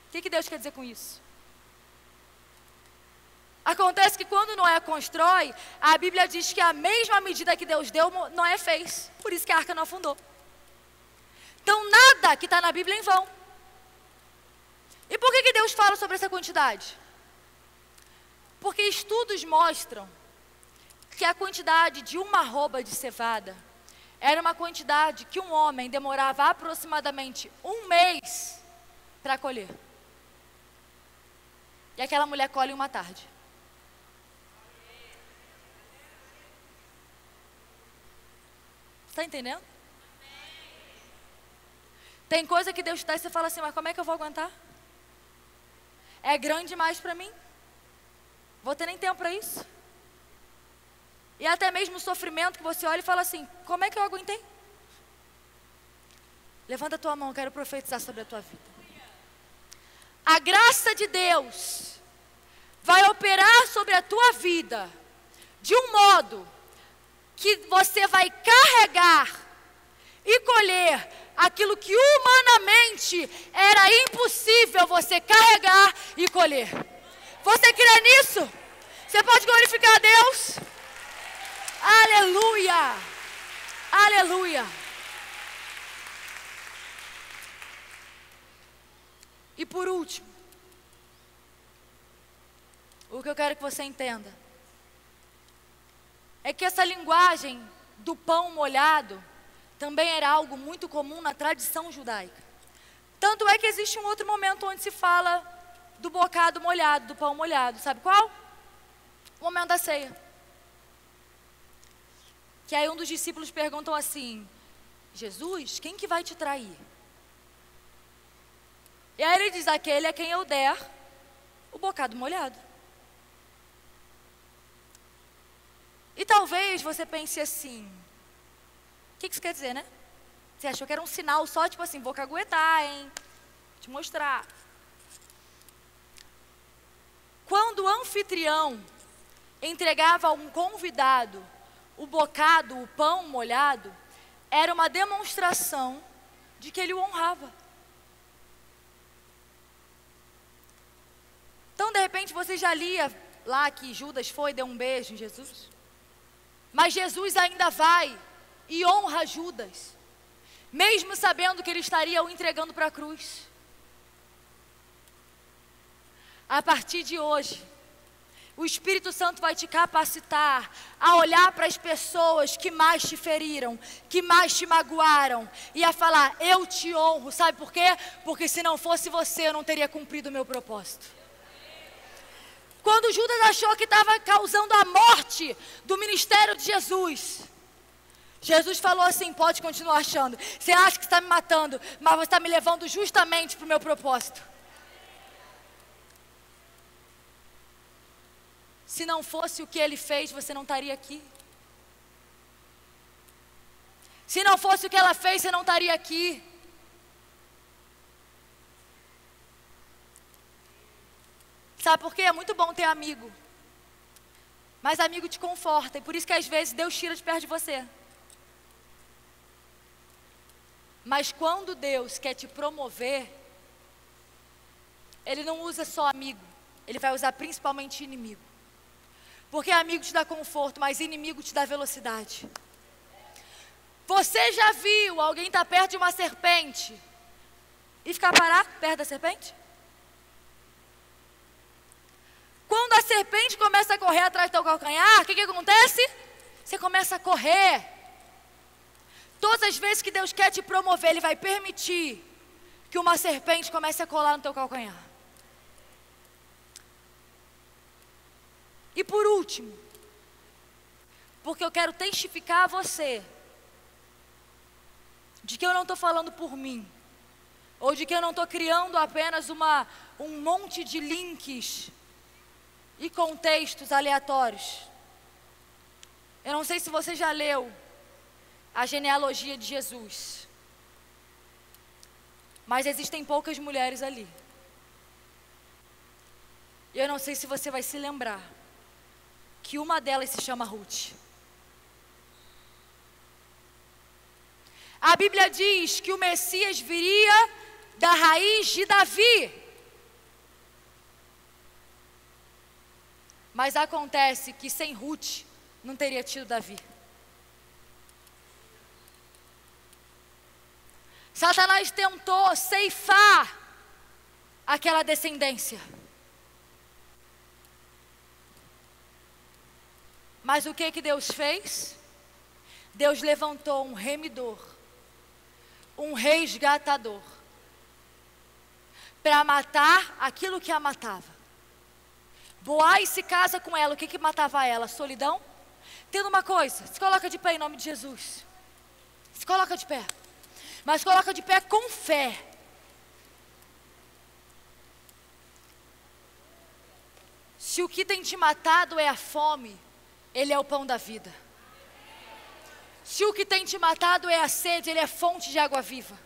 O que Deus quer dizer com isso? Acontece que quando Noé constrói, a Bíblia diz que a mesma medida que Deus deu, Noé fez. Por isso que a arca não afundou. Então nada que está na Bíblia é em vão. E por que Deus fala sobre essa quantidade? Porque estudos mostram que a quantidade de uma arroba de cevada era uma quantidade que um homem demorava aproximadamente 1 mês para colher. E aquela mulher colhe em uma tarde. Está entendendo? Tem coisa que Deus dá e você fala assim, mas como é que eu vou aguentar? É grande demais para mim. Vou ter nem tempo para isso. E até mesmo o sofrimento que você olha e fala assim, como é que eu aguentei? Levanta a tua mão, eu quero profetizar sobre a tua vida. A graça de Deus vai operar sobre a tua vida de um modo que você vai carregar e colher aquilo que humanamente era impossível você carregar e colher. Você crê nisso? Você pode glorificar a Deus? Aleluia! Aleluia! E por último, o que eu quero que você entenda é que essa linguagem do pão molhado também era algo muito comum na tradição judaica. Tanto é que existe um outro momento onde se fala do bocado molhado, do pão molhado. Sabe qual? O momento da ceia. Que aí um dos discípulos perguntam assim, Jesus, quem que vai te trair? E aí ele diz, aquele a quem eu der o bocado molhado. E talvez você pense assim, o que isso quer dizer, né? Você achou que era um sinal só, tipo assim, vou caguetar, hein? Vou te mostrar. Quando o anfitrião entregava a um convidado o bocado, o pão molhado, era uma demonstração de que ele o honrava. Então, de repente, você já lia lá que Judas foi e deu um beijo em Jesus. Mas Jesus ainda vai e honra Judas, mesmo sabendo que ele estaria o entregando para a cruz. A partir de hoje, o Espírito Santo vai te capacitar a olhar para as pessoas que mais te feriram, que mais te magoaram, e a falar, eu te honro. Sabe por quê? Porque se não fosse você, eu não teria cumprido o meu propósito. Quando Judas achou que estava causando a morte do ministério de Jesus, Jesus falou assim, pode continuar achando. Você acha que está me matando, mas você está me levando justamente para o meu propósito. Se não fosse o que ele fez, você não estaria aqui. Se não fosse o que ela fez, você não estaria aqui. Sabe por quê? É muito bom ter amigo. Mas amigo te conforta. E por isso que às vezes Deus tira de perto de você. Mas quando Deus quer te promover, Ele não usa só amigo. Ele vai usar principalmente inimigo. Porque amigo te dá conforto, mas inimigo te dá velocidade. Você já viu alguém estar perto de uma serpente e ficar parado perto da serpente? Quando a serpente começa a correr atrás do teu calcanhar, o que acontece? você começa a correr. Todas as vezes que Deus quer te promover, Ele vai permitir que uma serpente comece a colar no teu calcanhar. E por último, porque eu quero testificar a você de que eu não estou falando por mim, ou de que eu não estou criando apenas um monte de links e contextos aleatórios. Eu não sei se você já leu a genealogia de Jesus, mas existem poucas mulheres ali. E eu não sei se você vai se lembrar que uma delas se chama Ruth. A Bíblia diz que o Messias viria da raiz de Davi. Mas acontece que sem Ruth não teria tido Davi. Satanás tentou ceifar aquela descendência. Mas o que Deus fez? Deus levantou um remidor, um resgatador, para matar aquilo que a matava. Boaz se casa com ela, o que matava ela? Solidão? Tendo uma coisa, se coloca de pé em nome de Jesus. Se coloca de pé. Mas coloca de pé com fé. Se o que tem te matado é a fome, Ele é o pão da vida. Se o que tem te matado é a sede, Ele é fonte de água viva.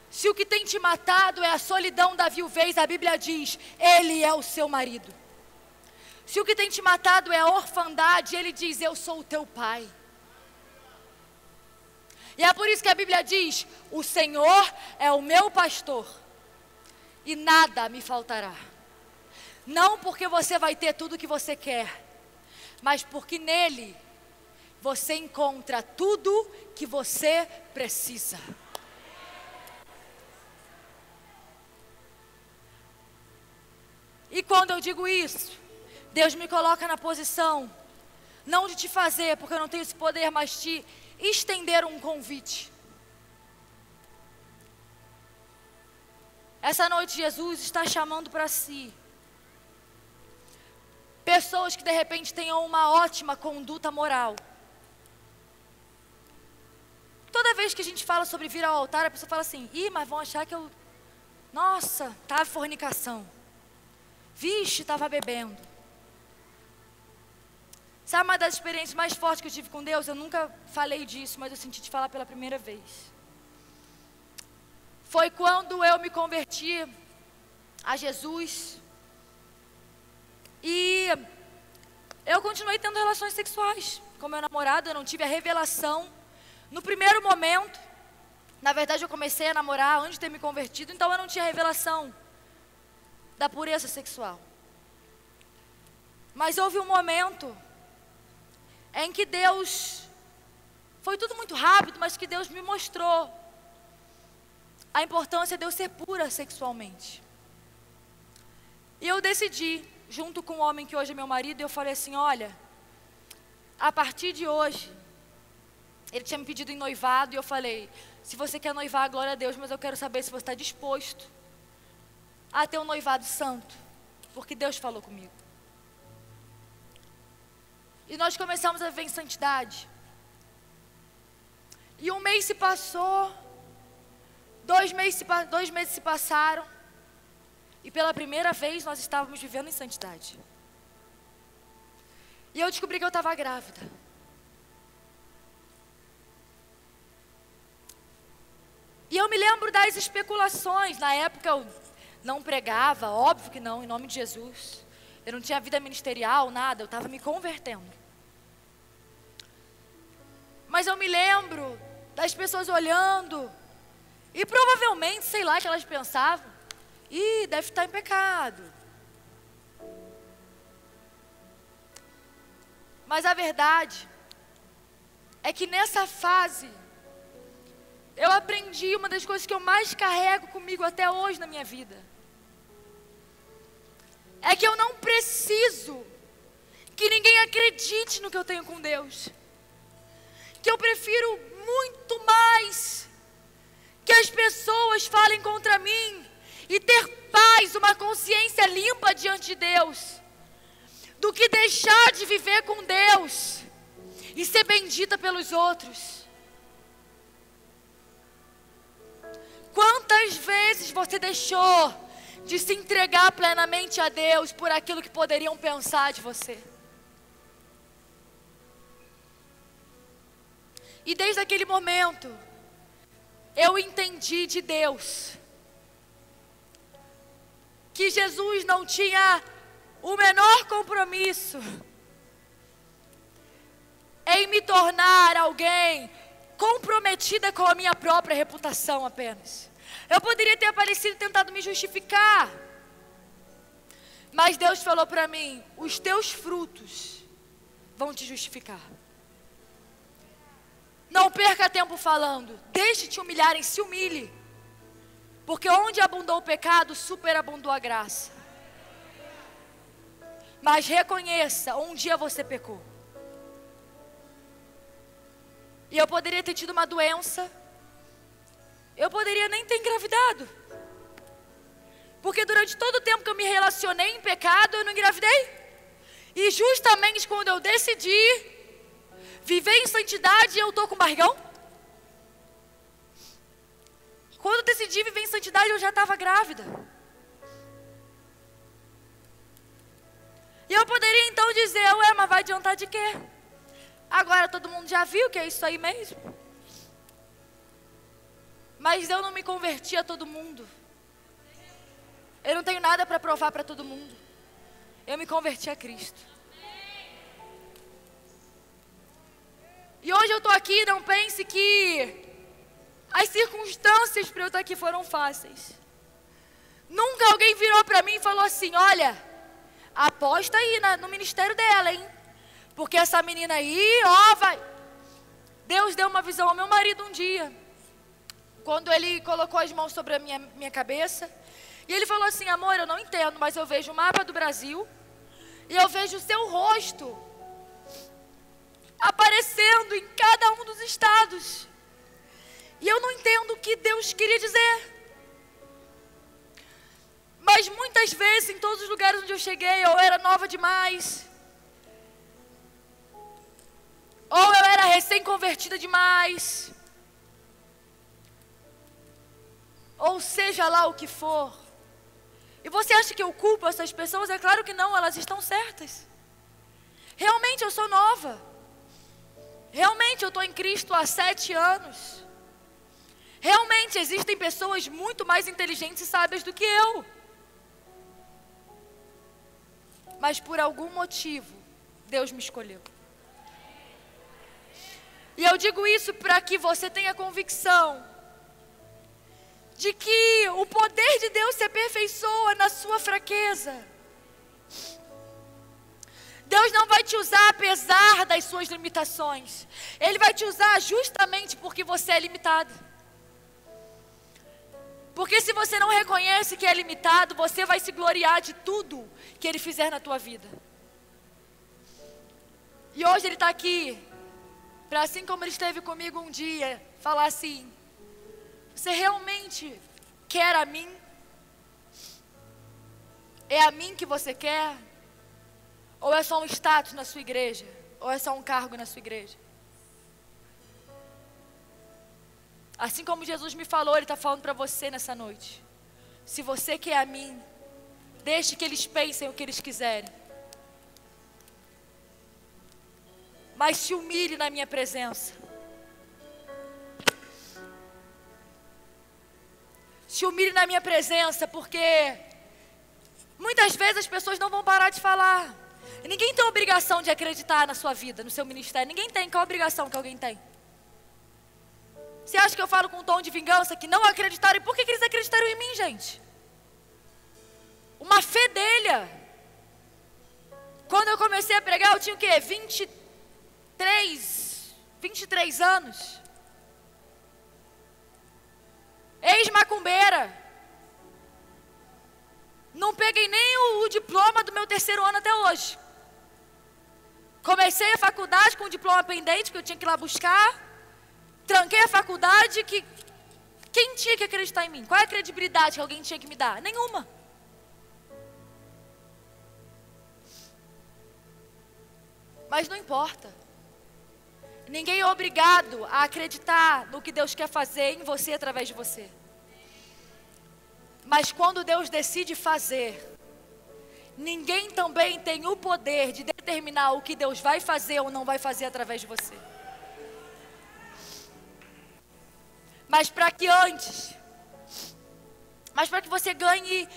Se o que tem te matado é a solidão da viuvez, a Bíblia diz, Ele é o seu marido. Se o que tem te matado é a orfandade, Ele diz, eu sou o teu pai. E é por isso que a Bíblia diz, o Senhor é o meu pastor, e nada me faltará. Não porque você vai ter tudo o que você quer, mas porque nele você encontra tudo que você precisa. E quando eu digo isso, Deus me coloca na posição, não de te fazer, porque eu não tenho esse poder, mas de estender um convite. Essa noite Jesus está chamando para si pessoas que de repente tenham uma ótima conduta moral. Toda vez que a gente fala sobre vir ao altar, a pessoa fala assim, mas vão achar que eu, nossa, estava em fornicação. Vixe, estava bebendo. Sabe uma das experiências mais fortes que eu tive com Deus? Eu nunca falei disso, mas eu senti te falar pela primeira vez. Foi quando eu me converti a Jesus. E eu continuei tendo relações sexuais com meu namorado. Eu não tive a revelação. No primeiro momento, na verdade eu comecei a namorar antes de ter me convertido. Então eu não tinha revelação da pureza sexual. Mas houve um momento em que Deus, foi tudo muito rápido, mas que Deus me mostrou a importância de eu ser pura sexualmente. E eu decidi, junto com o homem que hoje é meu marido, eu falei assim, olha, a partir de hoje, ele tinha me pedido em noivado, e eu falei, se você quer noivar, glória a Deus, mas eu quero saber se você está disposto a ter um noivado santo, porque Deus falou comigo. E nós começamos a viver em santidade. E um mês se passou, 2 meses se passaram, e pela primeira vez nós estávamos vivendo em santidade. E eu descobri que eu estava grávida. E eu me lembro das especulações. Na época eu não pregava, óbvio que não, em nome de Jesus. Eu não tinha vida ministerial, nada, eu estava me convertendo. Mas eu me lembro das pessoas olhando, e provavelmente, sei lá, que elas pensavam, deve estar em pecado. Mas a verdade é que nessa fase, eu aprendi uma das coisas que eu mais carrego comigo até hoje na minha vida. É que eu não preciso que ninguém ninguém acredite no que eu tenho com Deus. Que eu prefiro muito mais que as pessoas falem contra mim e ter paz, uma consciência limpa diante de Deus, do que deixar de viver com Deus e ser bendita pelos outros. Quantas vezes você deixou de se entregar plenamente a Deus por aquilo que poderiam pensar de você? E desde aquele momento, eu entendi de Deus que Jesus não tinha o menor compromisso em me tornar alguém comprometida com a minha própria reputação apenas. Eu poderia ter aparecido e tentado me justificar, mas Deus falou para mim: os teus frutos vão te justificar. Não perca tempo falando, deixe te humilharem, se humilhe, porque onde abundou o pecado, superabundou a graça. Mas reconheça, um dia você pecou. E eu poderia ter tido uma doença, eu poderia nem ter engravidado, porque durante todo o tempo que eu me relacionei em pecado, eu não engravidei. E justamente quando eu decidi viver em santidade, eu estou com barrigão. Quando eu decidi viver em santidade, eu já estava grávida. E eu poderia então dizer: ué, mas vai adiantar de quê? Agora todo mundo já viu que é isso aí mesmo. Mas eu não me converti a todo mundo. Eu não tenho nada para provar para todo mundo. Eu me converti a Cristo. E hoje eu estou aqui, não pense que as circunstâncias para eu estar aqui foram fáceis. Nunca alguém virou para mim e falou assim: olha, aposta aí no ministério dela, hein? Porque essa menina aí, ó, vai. Deus deu uma visão ao meu marido um dia, quando ele colocou as mãos sobre a minha cabeça. E ele falou assim: amor, eu não entendo, mas eu vejo o mapa do Brasil e eu vejo o seu rosto aparecendo em cada um dos estados. E eu não entendo o que Deus queria dizer. Mas muitas vezes, em todos os lugares onde eu cheguei, eu era nova demais, ou eu era recém-convertida demais, ou seja lá o que for. E você acha que eu culpo essas pessoas? É claro que não, elas estão certas. Realmente eu sou nova. Realmente eu estou em Cristo há 7 anos. Realmente existem pessoas muito mais inteligentes e sábias do que eu. Mas por algum motivo, Deus me escolheu. E eu digo isso para que você tenha convicção de que o poder de Deus se aperfeiçoa na sua fraqueza. Deus não vai te usar apesar das suas limitações. Ele vai te usar justamente porque você é limitado. Porque se você não reconhece que é limitado, você vai se gloriar de tudo que Ele fizer na tua vida. E hoje Ele está aqui para, assim como Ele esteve comigo um dia, falar assim: você realmente quer a mim? É a mim que você quer? Ou é só um status na sua igreja? Ou é só um cargo na sua igreja? Assim como Jesus me falou, Ele está falando para você nessa noite. Se você quer a mim, deixe que eles pensem o que eles quiserem, mas se humilhe na minha presença. Se humilhe na minha presença, porque muitas vezes as pessoas não vão parar de falar. E ninguém tem obrigação de acreditar na sua vida, no seu ministério. Ninguém tem. Qual obrigação que alguém tem? Você acha que eu falo com um tom de vingança que não acreditaram? E por que eles acreditaram em mim, gente? Uma fedelha. Quando eu comecei a pregar, eu tinha o quê? 23 anos. Ex-macumbeira. Não peguei nem o diploma do meu 3º ano até hoje. Comecei a faculdade com um diploma pendente que eu tinha que ir lá buscar. Tranquei a faculdade que... Quem tinha que acreditar em mim? Qual é a credibilidade que alguém tinha que me dar? Nenhuma. Mas não importa. Ninguém é obrigado a acreditar no que Deus quer fazer em você através de você. Mas quando Deus decide fazer, ninguém também tem o poder de determinar o que Deus vai fazer ou não vai fazer através de você. Mas para que você ganhe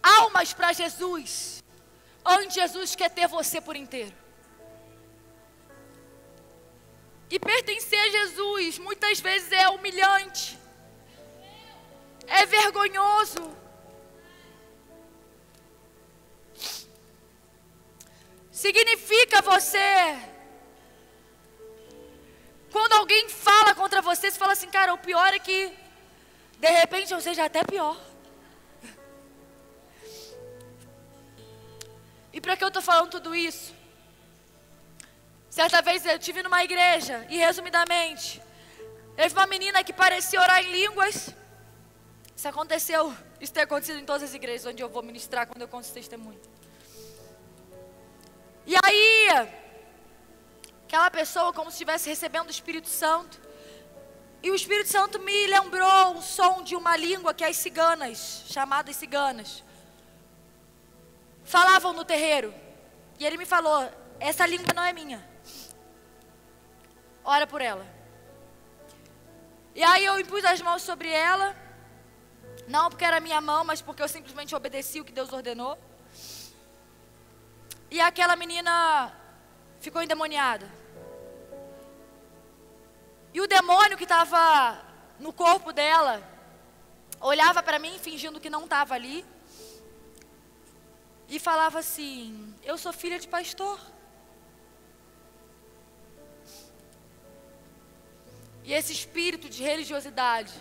almas para Jesus, antes Jesus quer ter você por inteiro. E pertencer a Jesus muitas vezes é humilhante, é vergonhoso. Significa você, quando alguém fala contra você, você fala assim, cara, o pior é que, de repente, eu seja até pior. E para que eu estou falando tudo isso? Certa vez eu estive numa igreja, e resumidamente, teve uma menina que parecia orar em línguas. Isso tem acontecido em todas as igrejas onde eu vou ministrar, quando eu conto esse testemunho. E aí, aquela pessoa como se estivesse recebendo o Espírito Santo. E o Espírito Santo me lembrou o som de uma língua que as ciganas, chamadas ciganas, falavam no terreiro. E ele me falou, essa língua não é minha. Ora por ela. E aí eu impus as mãos sobre ela. Não porque era minha mão, mas porque eu simplesmente obedeci o que Deus ordenou. E aquela menina ficou endemoniada. E o demônio que estava no corpo dela olhava para mim, fingindo que não estava ali, e falava assim, eu sou filha de pastor. E esse espírito de religiosidade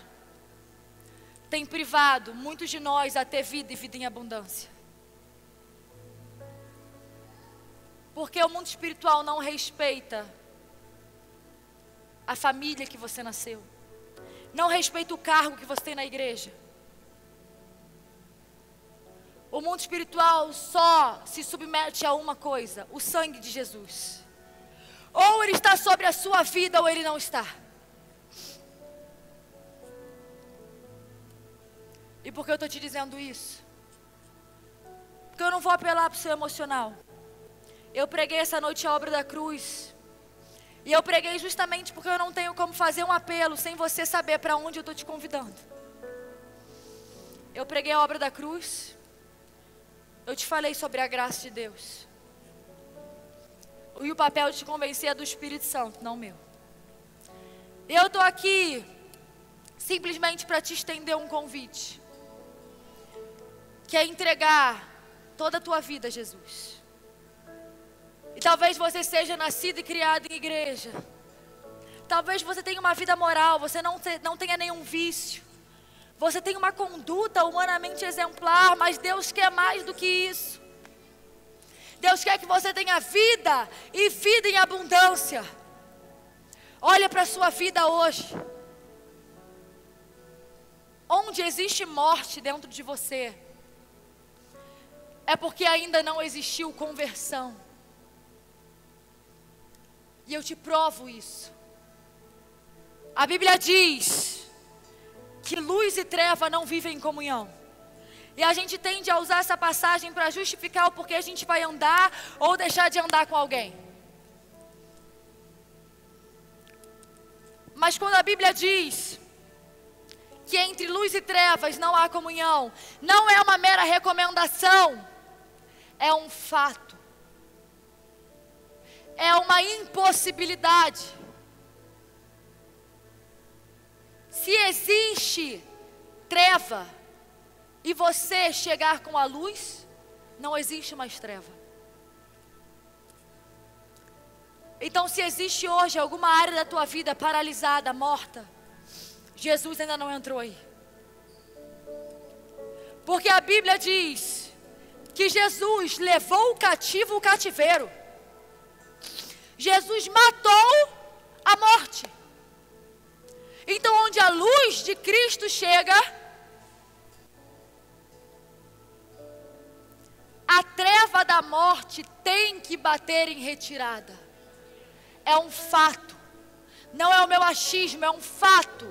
tem privado muitos de nós a ter vida e vida em abundância. Porque o mundo espiritual não respeita a família que você nasceu. Não respeita o cargo que você tem na igreja. O mundo espiritual só se submete a uma coisa, o sangue de Jesus. Ou ele está sobre a sua vida ou ele não está. E por que eu estou te dizendo isso? Porque eu não vou apelar para o seu emocional. Eu preguei essa noite a obra da cruz. E eu preguei justamente porque eu não tenho como fazer um apelo sem você saber para onde eu estou te convidando. Eu preguei a obra da cruz. Eu te falei sobre a graça de Deus. E o papel de te convencer é do Espírito Santo, não meu. Eu estou aqui simplesmente para te estender um convite. Que é entregar toda a tua vida a Jesus. E talvez você seja nascido e criado em igreja. Talvez você tenha uma vida moral, você não tenha nenhum vício. Você tem uma conduta humanamente exemplar, mas Deus quer mais do que isso. Deus quer que você tenha vida e vida em abundância. Olha para a sua vida hoje. Onde existe morte dentro de você, é porque ainda não existiu conversão. E eu te provo isso. A Bíblia diz que luz e treva não vivem em comunhão. E a gente tende a usar essa passagem para justificar o porquê a gente vai andar ou deixar de andar com alguém. Mas quando a Bíblia diz que entre luz e trevas não há comunhão, não é uma mera recomendação, é um fato. É uma impossibilidade. Se existe treva e você chegar com a luz, não existe mais treva. Então, se existe hoje alguma área da tua vida paralisada, morta, Jesus ainda não entrou aí. Porque a Bíblia diz que Jesus levou o cativo o cativeiro. Jesus matou a morte. Então, onde a luz de Cristo chega, a treva da morte tem que bater em retirada. É um fato. Não é o meu achismo, é um fato.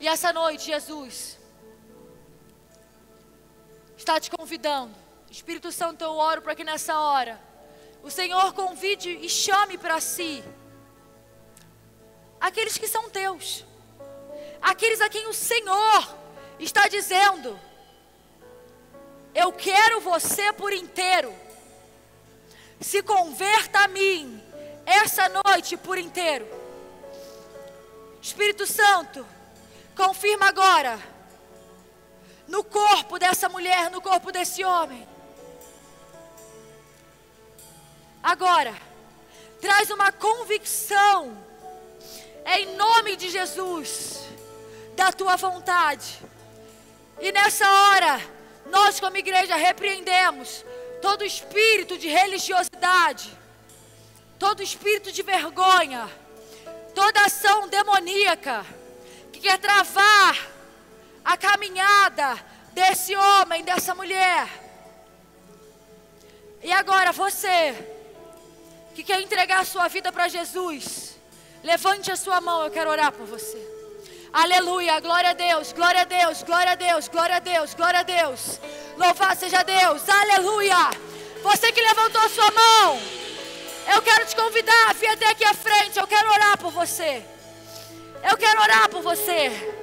E essa noite, Jesus está te convidando. Espírito Santo, eu oro para que nessa hora o Senhor convide e chame para si aqueles que são teus, aqueles a quem o Senhor está dizendo: eu quero você por inteiro. Se converta a mim essa noite por inteiro. Espírito Santo, confirma agora no corpo dessa mulher, no corpo desse homem. Agora, traz uma convicção, em nome de Jesus, da tua vontade. E nessa hora, nós como igreja repreendemos todo espírito de religiosidade, todo espírito de vergonha, toda ação demoníaca que quer travar a caminhada desse homem, dessa mulher. E agora você que quer entregar a sua vida para Jesus, levante a sua mão, eu quero orar por você. Aleluia, glória a Deus, glória a Deus, glória a Deus, glória a Deus, glória a Deus. Louvado seja Deus, aleluia. Você que levantou a sua mão, eu quero te convidar a vir até aqui à frente, eu quero orar por você. Eu quero orar por você.